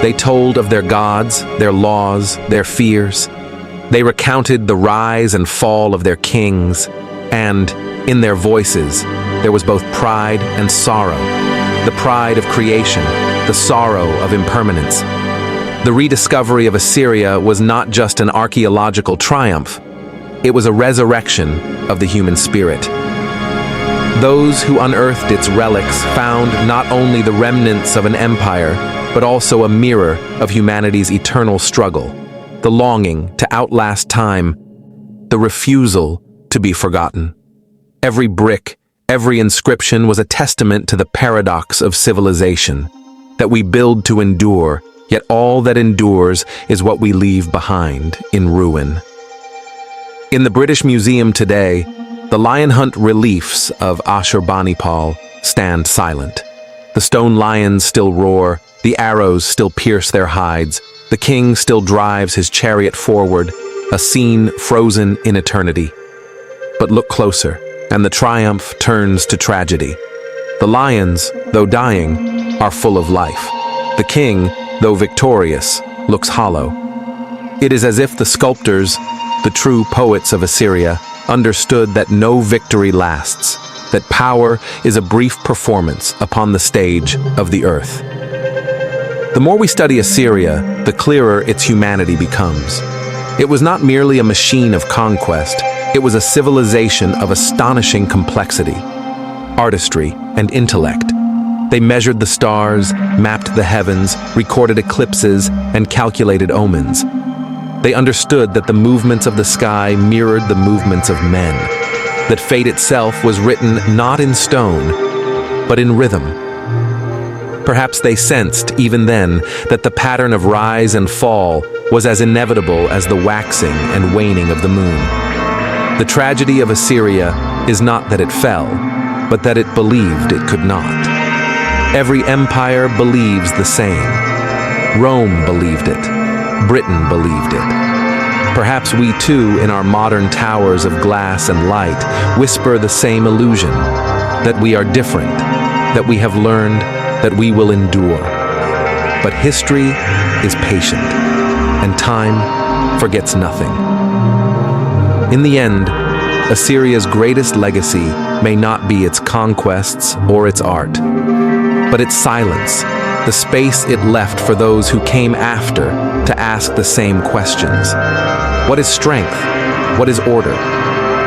A: They told of their gods, their laws, their fears. They recounted the rise and fall of their kings, and, in their voices, there was both pride and sorrow. The pride of creation, the sorrow of impermanence. The rediscovery of Assyria was not just an archaeological triumph, it was a resurrection of the human spirit. Those who unearthed its relics found not only the remnants of an empire, but also a mirror of humanity's eternal struggle, the longing to outlast time, the refusal to be forgotten. Every brick, every inscription was a testament to the paradox of civilization, that we build to endure, yet all that endures is what we leave behind in ruin. In the British Museum today, the lion hunt reliefs of Ashurbanipal stand silent. The stone lions still roar, the arrows still pierce their hides, the king still drives his chariot forward, a scene frozen in eternity. But look closer, and the triumph turns to tragedy. The lions, though dying, are full of life. The king, though victorious, looks hollow. It is as if the sculptors, the true poets of Assyria, understood that no victory lasts, that power is a brief performance upon the stage of the earth. The more we study Assyria, the clearer its humanity becomes. It was not merely a machine of conquest, it was a civilization of astonishing complexity, artistry, and intellect. They measured the stars, mapped the heavens, recorded eclipses, and calculated omens. They understood that the movements of the sky mirrored the movements of men, that fate itself was written not in stone, but in rhythm. Perhaps they sensed, even then, that the pattern of rise and fall was as inevitable as the waxing and waning of the moon. The tragedy of Assyria is not that it fell, but that it believed it could not. Every empire believes the same. Rome believed it. Britain believed it. Perhaps we too, in our modern towers of glass and light, whisper the same illusion, that we are different, that we have learned, that we will endure. But history is patient, and time forgets nothing. In the end, Assyria's greatest legacy may not be its conquests or its art, but its silence, the space it left for those who came after to ask the same questions. What is strength? What is order?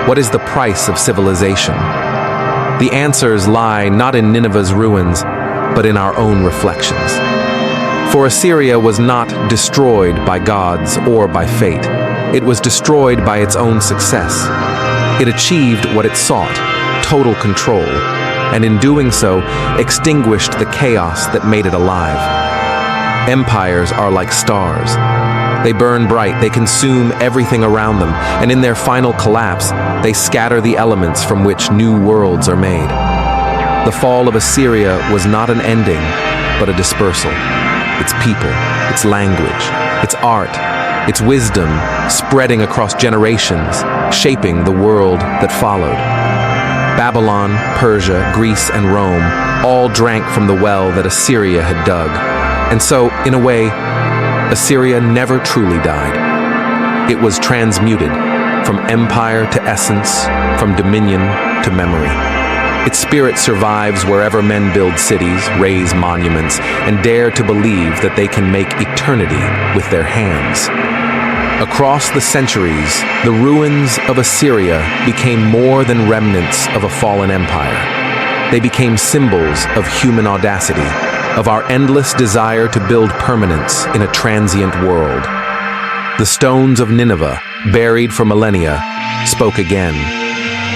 A: What is the price of civilization? The answers lie not in Nineveh's ruins, but in our own reflections. For Assyria was not destroyed by gods or by fate. It was destroyed by its own success. It achieved what it sought, total control, and in doing so, extinguished the chaos that made it alive. Empires are like stars. They burn bright, they consume everything around them, and in their final collapse, they scatter the elements from which new worlds are made. The fall of Assyria was not an ending, but a dispersal. Its people, its language, its art, its wisdom spreading across generations, shaping the world that followed. Babylon, Persia, Greece, and Rome all drank from the well that Assyria had dug. And so, in a way, Assyria never truly died. It was transmuted from empire to essence, from dominion to memory. Its spirit survives wherever men build cities, raise monuments, and dare to believe that they can make eternity with their hands. Across the centuries, the ruins of Assyria became more than remnants of a fallen empire. They became symbols of human audacity, of our endless desire to build permanence in a transient world. The stones of Nineveh, buried for millennia, spoke again,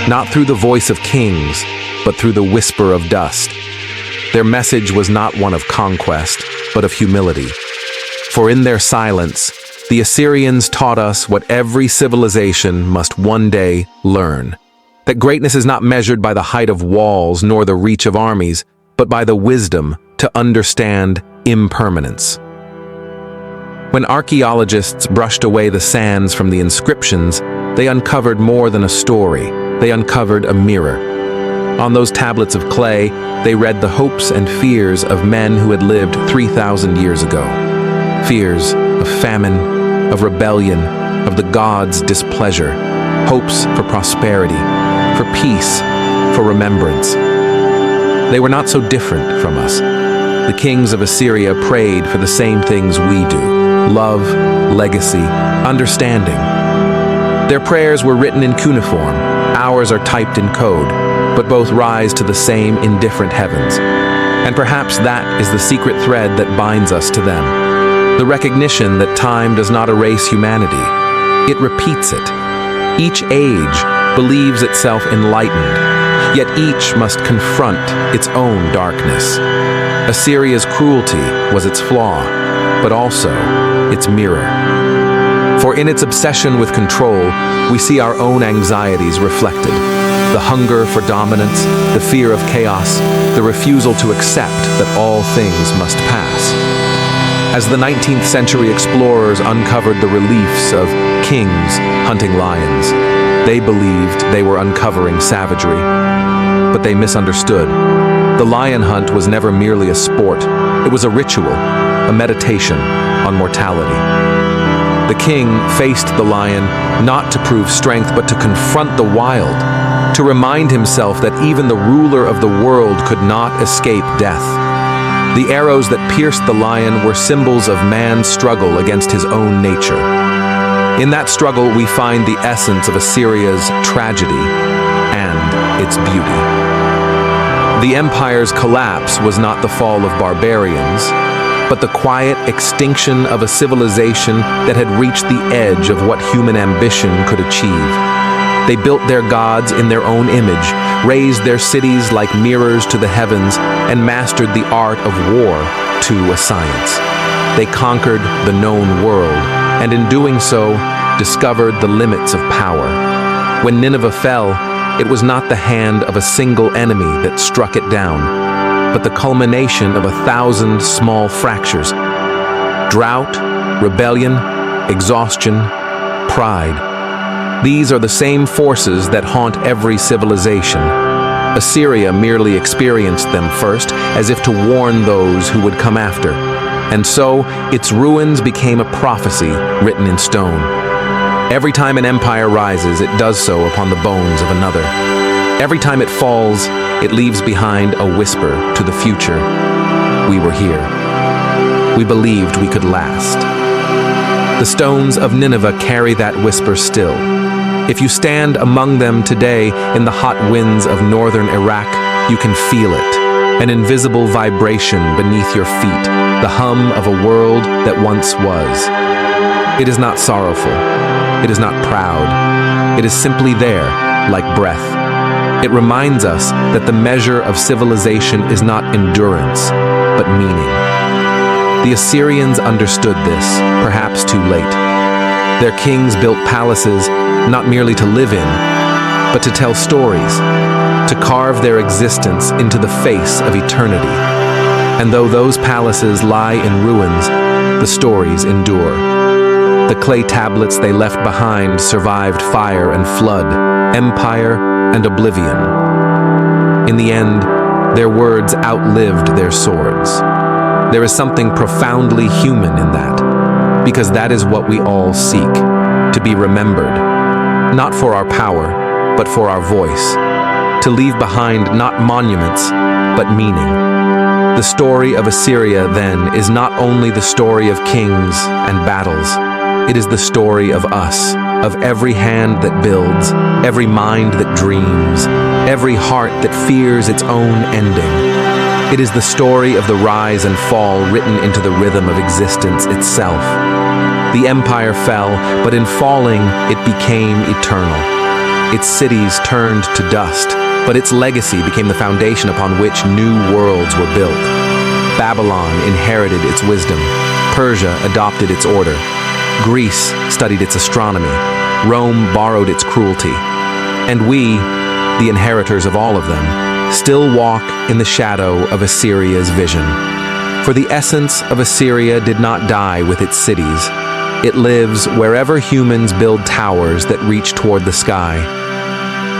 A: not through the voice of kings, but through the whisper of dust. Their message was not one of conquest, but of humility. For in their silence, the Assyrians taught us what every civilization must one day learn. That greatness is not measured by the height of walls nor the reach of armies, but by the wisdom to understand impermanence. When archaeologists brushed away the sands from the inscriptions, they uncovered more than a story. They uncovered a mirror. On those tablets of clay, they read the hopes and fears of men who had lived 3,000 years ago. Fears of famine, of rebellion, of the gods' displeasure, hopes for prosperity, for peace, for remembrance. They were not so different from us. The kings of Assyria prayed for the same things we do: love, legacy, understanding. Their prayers were written in cuneiform, ours are typed in code, but both rise to the same indifferent heavens. And perhaps that is the secret thread that binds us to them. The recognition that time does not erase humanity. It repeats it. Each age believes itself enlightened, yet each must confront its own darkness. Assyria's cruelty was its flaw, but also its mirror. For in its obsession with control, we see our own anxieties reflected. The hunger for dominance, the fear of chaos, the refusal to accept that all things must pass. As the 19th century explorers uncovered the reliefs of kings hunting lions, they believed they were uncovering savagery. But they misunderstood. The lion hunt was never merely a sport. It was a ritual, a meditation on mortality. The king faced the lion not to prove strength, but to confront the wild, to remind himself that even the ruler of the world could not escape death. The arrows that pierced the lion were symbols of man's struggle against his own nature. In that struggle, we find the essence of Assyria's tragedy and its beauty. The empire's collapse was not the fall of barbarians, but the quiet extinction of a civilization that had reached the edge of what human ambition could achieve. They built their gods in their own image, raised their cities like mirrors to the heavens, and mastered the art of war to a science. They conquered the known world, and in doing so, discovered the limits of power. When Nineveh fell, it was not the hand of a single enemy that struck it down, but the culmination of 1,000 small fractures. Drought, rebellion, exhaustion, pride. These are the same forces that haunt every civilization. Assyria merely experienced them first, as if to warn those who would come after. And so, its ruins became a prophecy written in stone. Every time an empire rises, it does so upon the bones of another. Every time it falls, it leaves behind a whisper to the future. We were here. We believed we could last. The stones of Nineveh carry that whisper still. If you stand among them today in the hot winds of northern Iraq, you can feel it, an invisible vibration beneath your feet, the hum of a world that once was. It is not sorrowful. It is not proud. It is simply there, like breath. It reminds us that the measure of civilization is not endurance, but meaning. The Assyrians understood this, perhaps too late. Their kings built palaces not merely to live in, but to tell stories, to carve their existence into the face of eternity. And though those palaces lie in ruins, the stories endure. The clay tablets they left behind survived fire and flood, empire and oblivion. In the end, their words outlived their swords. There is something profoundly human in that, because that is what we all seek, to be remembered, not for our power, but for our voice, to leave behind not monuments, but meaning. The story of Assyria, then, is not only the story of kings and battles. It is the story of us, of every hand that builds, every mind that dreams, every heart that fears its own ending. It is the story of the rise and fall written into the rhythm of existence itself. The empire fell, but in falling, it became eternal. Its cities turned to dust, but its legacy became the foundation upon which new worlds were built. Babylon inherited its wisdom. Persia adopted its order. Greece studied its astronomy. Rome borrowed its cruelty. And we, the inheritors of all of them, still walk in the shadow of Assyria's vision. For the essence of Assyria did not die with its cities. It lives wherever humans build towers that reach toward the sky,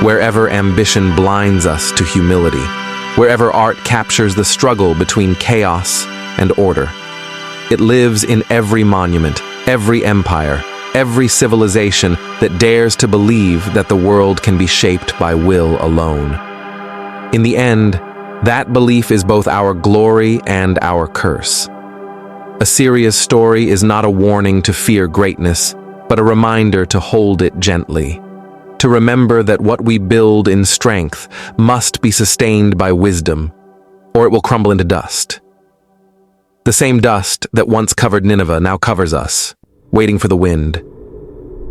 A: wherever ambition blinds us to humility, wherever art captures the struggle between chaos and order. It lives in every monument, every empire, every civilization that dares to believe that the world can be shaped by will alone. In the end, that belief is both our glory and our curse. Assyria's story is not a warning to fear greatness, but a reminder to hold it gently, to remember that what we build in strength must be sustained by wisdom, or it will crumble into dust. The same dust that once covered Nineveh now covers us, waiting for the wind.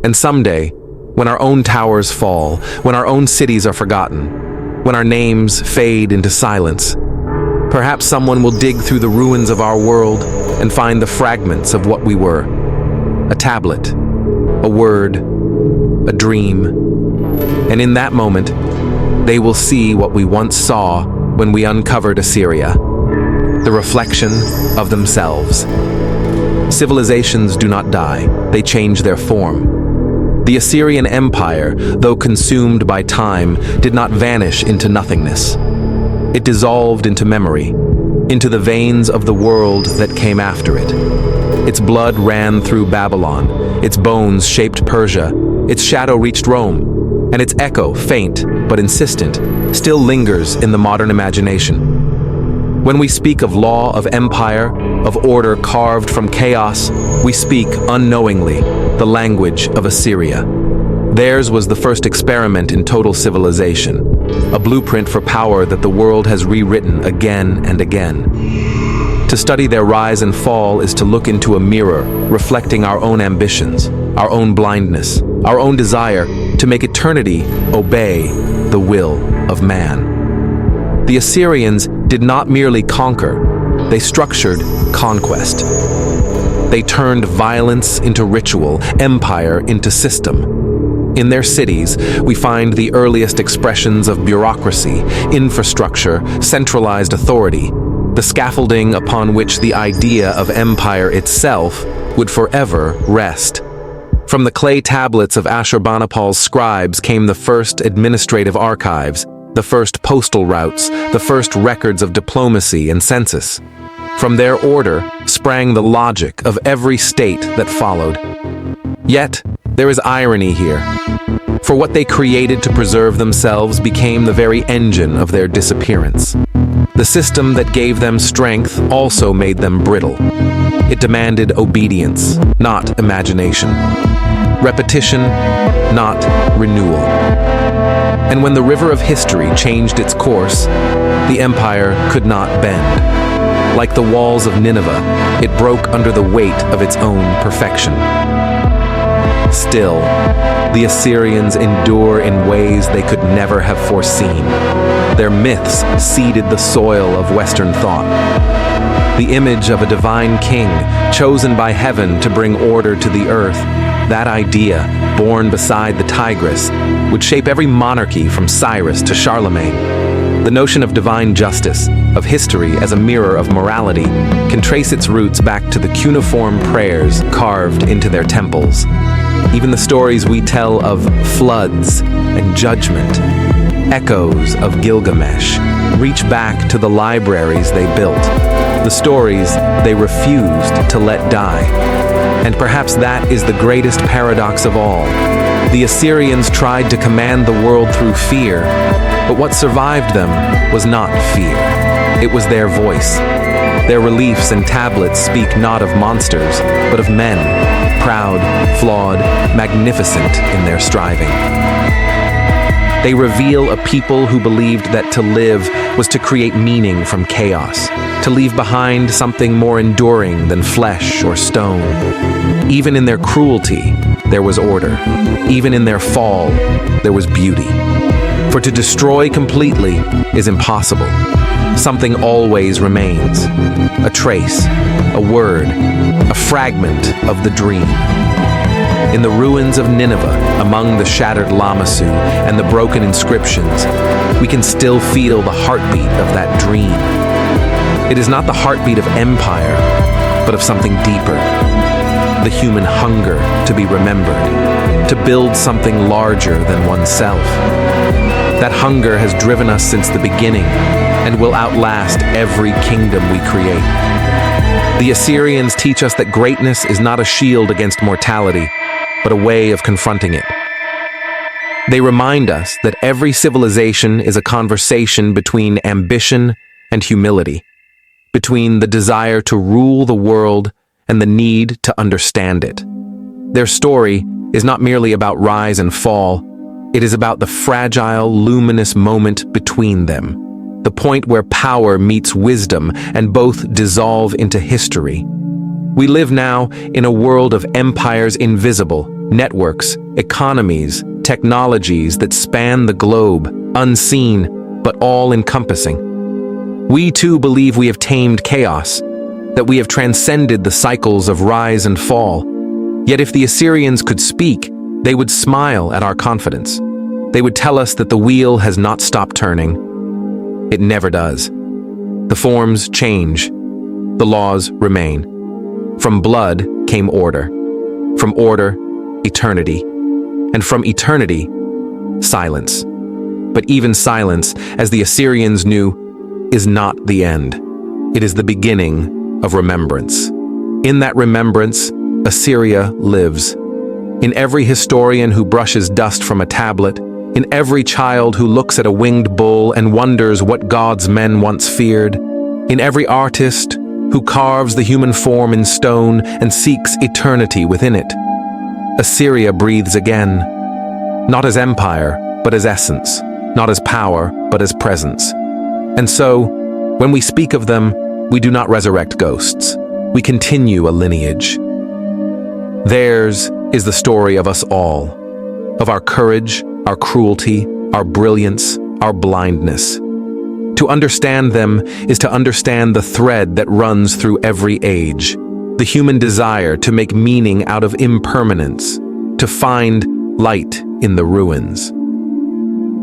A: And someday, when our own towers fall, when our own cities are forgotten, when our names fade into silence, perhaps someone will dig through the ruins of our world and find the fragments of what we were. A tablet, a word, a dream. And in that moment, they will see what we once saw when we uncovered Assyria, the reflection of themselves. Civilizations do not die, they change their form. The Assyrian Empire, though consumed by time, did not vanish into nothingness. It dissolved into memory, into the veins of the world that came after it. Its blood ran through Babylon, its bones shaped Persia, its shadow reached Rome, and and its echo, faint but insistent, still lingers in the modern imagination. When we speak of law of empire, of order carved from chaos, we speak, unknowingly, the language of Assyria. Theirs was the first experiment in total civilization, a blueprint for power that the world has rewritten again and again. To study their rise and fall is to look into a mirror, reflecting our own ambitions, our own blindness, our own desire to make eternity obey the will of man. The Assyrians did not merely conquer, they structured conquest. They turned violence into ritual, empire into system. In their cities, we find the earliest expressions of bureaucracy, infrastructure, centralized authority, the scaffolding upon which the idea of empire itself would forever rest. From the clay tablets of Ashurbanipal's scribes came the first administrative archives, the first postal routes, the first records of diplomacy and census. From their order sprang the logic of every state that followed. Yet, there is irony here. For what they created to preserve themselves became the very engine of their disappearance. The system that gave them strength also made them brittle. It demanded obedience, not imagination. Repetition, not renewal. And when the river of history changed its course, the empire could not bend. Like the walls of Nineveh, it broke under the weight of its own perfection. Still, the Assyrians endure in ways they could never have foreseen. Their myths seeded the soil of Western thought. The image of a divine king, chosen by heaven to bring order to the earth, that idea, born beside the Tigris, would shape every monarchy from Cyrus to Charlemagne. The notion of divine justice, of history as a mirror of morality, can trace its roots back to the cuneiform prayers carved into their temples. Even the stories we tell of floods and judgment, echoes of Gilgamesh, reach back to the libraries they built, the stories they refused to let die. And perhaps that is the greatest paradox of all. The Assyrians tried to command the world through fear, but what survived them was not fear. It was their voice. Their reliefs and tablets speak not of monsters, but of men, proud, flawed, magnificent in their striving. They reveal a people who believed that to live was to create meaning from chaos, to leave behind something more enduring than flesh or stone. Even in their cruelty, there was order. Even in their fall, there was beauty. For to destroy completely is impossible. Something always remains. A trace, a word, a fragment of the dream. In the ruins of Nineveh, among the shattered lamassu and the broken inscriptions, we can still feel the heartbeat of that dream. It is not the heartbeat of empire, but of something deeper. The human hunger to be remembered, to build something larger than oneself. That hunger has driven us since the beginning and will outlast every kingdom we create. The Assyrians teach us that greatness is not a shield against mortality, but a way of confronting it. They remind us that every civilization is a conversation between ambition and humility, between the desire to rule the world and the need to understand it. Their story is not merely about rise and fall, it is about the fragile, luminous moment between them, the point where power meets wisdom and both dissolve into history. We live now in a world of empires invisible, networks, economies, technologies that span the globe, unseen, but all-encompassing. We too believe we have tamed chaos, that we have transcended the cycles of rise and fall. Yet if the Assyrians could speak, they would smile at our confidence. They would tell us that the wheel has not stopped turning. It never does. The forms change. The laws remain. From blood came order. From order, eternity. And from eternity, silence. But even silence, as the Assyrians knew, is not the end. It is the beginning of remembrance. In that remembrance, Assyria lives. In every historian who brushes dust from a tablet, in every child who looks at a winged bull and wonders what gods men once feared, in every artist who carves the human form in stone and seeks eternity within it. Assyria breathes again, not as empire, but as essence, not as power, but as presence. And so, when we speak of them, we do not resurrect ghosts. We continue a lineage. Theirs is the story of us all, of our courage, our cruelty, our brilliance, our blindness. To understand them is to understand the thread that runs through every age, the human desire to make meaning out of impermanence, to find light in the ruins.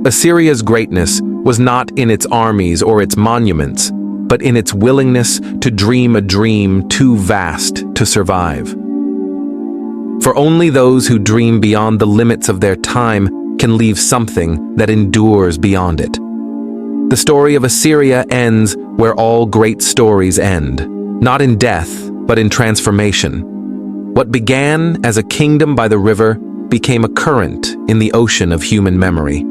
A: Assyria's greatness was not in its armies or its monuments, but in its willingness to dream a dream too vast to survive. For only those who dream beyond the limits of their time can leave something that endures beyond it. The story of Assyria ends where all great stories end, not in death, but in transformation. What began as a kingdom by the river became a current in the ocean of human memory.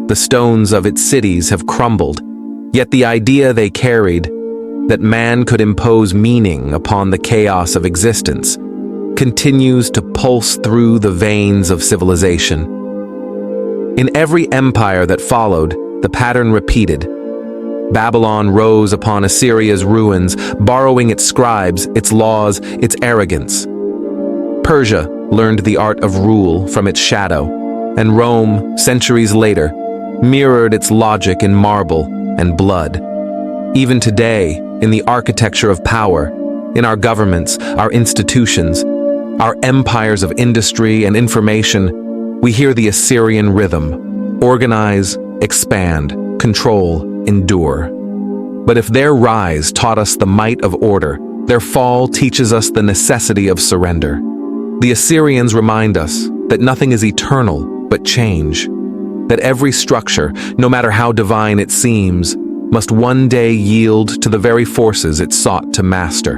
A: The stones of its cities have crumbled, yet the idea they carried, that man could impose meaning upon the chaos of existence, continues to pulse through the veins of civilization. In every empire that followed, the pattern repeated. Babylon rose upon Assyria's ruins, borrowing its scribes, its laws, its arrogance. Persia learned the art of rule from its shadow, and Rome, centuries later, mirrored its logic in marble and blood. Even today, in the architecture of power, in our governments, our institutions, our empires of industry and information, we hear the Assyrian rhythm: organize, expand, control, endure. But if their rise taught us the might of order, their fall teaches us the necessity of surrender. The Assyrians remind us that nothing is eternal but change, that every structure, no matter how divine it seems, must one day yield to the very forces it sought to master,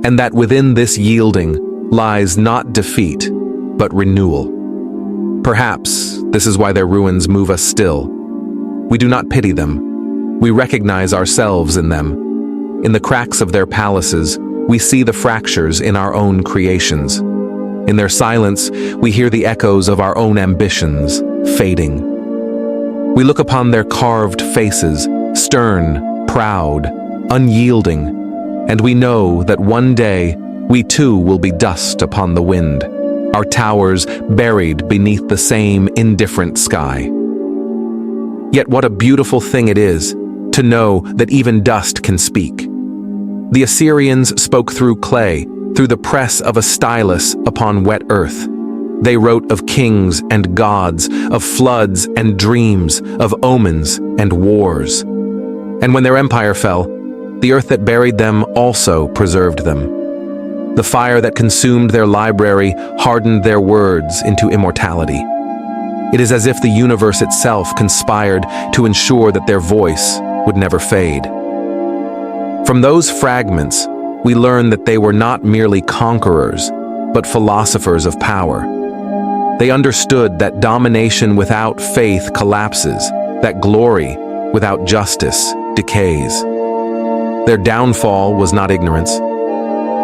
A: and that within this yielding lies not defeat, but renewal. Perhaps this is why their ruins move us still. We do not pity them. We recognize ourselves in them. In the cracks of their palaces, we see the fractures in our own creations. In their silence, we hear the echoes of our own ambitions fading. We look upon their carved faces, stern, proud, unyielding, and we know that one day we too will be dust upon the wind, our towers buried beneath the same indifferent sky. Yet what a beautiful thing it is to know that even dust can speak. The Assyrians spoke through clay, through the press of a stylus upon wet earth. They wrote of kings and gods, of floods and dreams, of omens and wars. And when their empire fell, the earth that buried them also preserved them. The fire that consumed their library hardened their words into immortality. It is as if the universe itself conspired to ensure that their voice would never fade. From those fragments, we learn that they were not merely conquerors, but philosophers of power. They understood that domination without faith collapses, that glory without justice decays. Their downfall was not ignorance.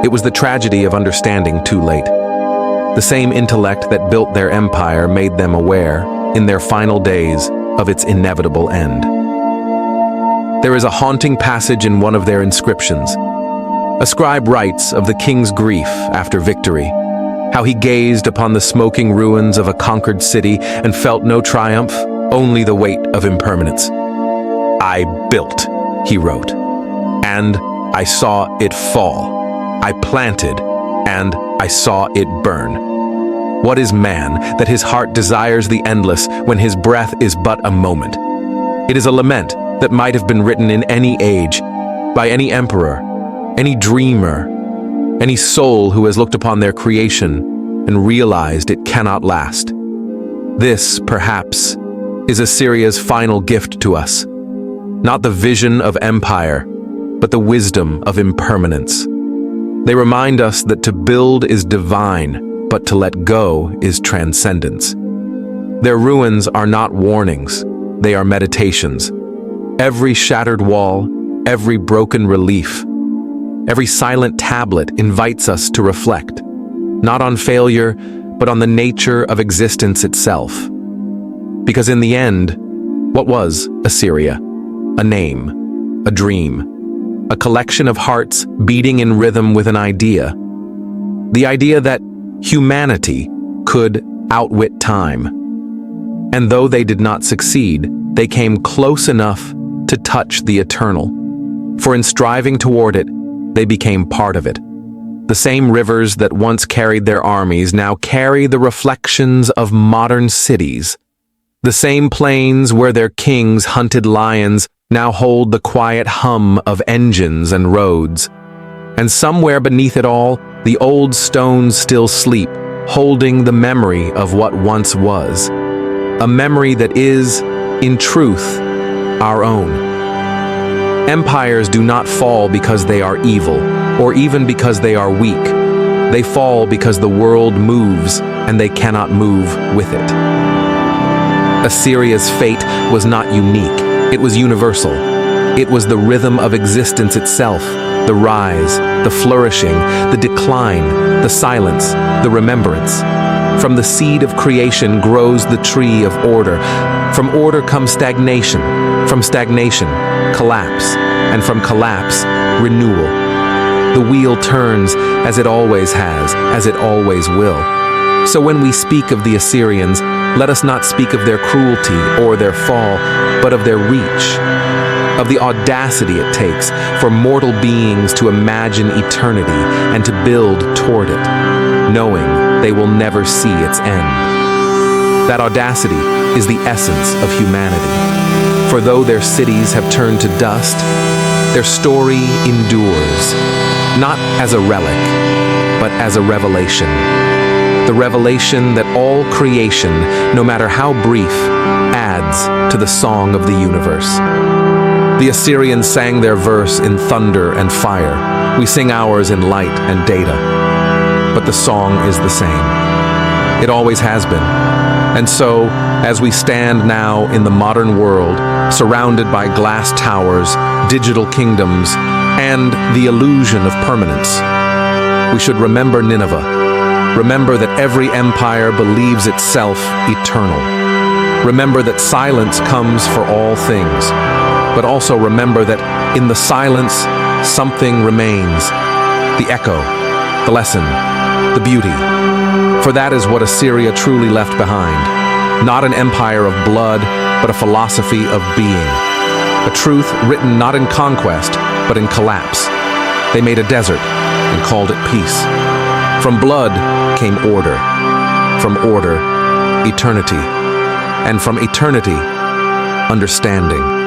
A: It was the tragedy of understanding too late. The same intellect that built their empire made them aware, in their final days, of its inevitable end. There is a haunting passage in one of their inscriptions. A scribe writes of the king's grief after victory, how he gazed upon the smoking ruins of a conquered city and felt no triumph, only the weight of impermanence. "I built," he wrote, "and I saw it fall. I planted, and I saw it burn. What is man that his heart desires the endless when his breath is but a moment?" It is a lament that might have been written in any age, by any emperor, any dreamer, any soul who has looked upon their creation and realized it cannot last. This, perhaps, is Assyria's final gift to us. Not the vision of empire, but the wisdom of impermanence. They remind us that to build is divine, but to let go is transcendence. Their ruins are not warnings, they are meditations. Every shattered wall, every broken relief, every silent tablet invites us to reflect, not on failure, but on the nature of existence itself. Because in the end, what was Assyria? A name, a dream, a collection of hearts beating in rhythm with an idea. The idea that humanity could outwit time. And though they did not succeed, they came close enough to touch the eternal. For in striving toward it, they became part of it. The same rivers that once carried their armies now carry the reflections of modern cities. The same plains where their kings hunted lions now hold the quiet hum of engines and roads. And somewhere beneath it all, the old stones still sleep, holding the memory of what once was. A memory that is, in truth, our own. Empires do not fall because they are evil, or even because they are weak. They fall because the world moves, and they cannot move with it. Assyria's fate was not unique. It was universal. It was the rhythm of existence itself, the rise, the flourishing, the decline, the silence, the remembrance. From the seed of creation grows the tree of order. From order comes stagnation. From stagnation, collapse. And from collapse, renewal. The wheel turns as it always has, as it always will. So when we speak of the Assyrians, let us not speak of their cruelty or their fall, but of their reach, of the audacity it takes for mortal beings to imagine eternity and to build toward it, knowing they will never see its end. That audacity is the essence of humanity. For though their cities have turned to dust, their story endures, not as a relic, but as a revelation. The revelation that all creation, no matter how brief, adds to the song of the universe. The Assyrians sang their verse in thunder and fire. We sing ours in light and data. But the song is the same. It always has been. And so, as we stand now in the modern world, surrounded by glass towers, digital kingdoms, and the illusion of permanence, we should remember Nineveh. Remember that every empire believes itself eternal. Remember that silence comes for all things, but also remember that in the silence, something remains. The echo, the lesson, the beauty. For that is what Assyria truly left behind. Not an empire of blood, but a philosophy of being. A truth written not in conquest, but in collapse. They made a desert and called it peace. From blood came order. From order, eternity. And from eternity, understanding.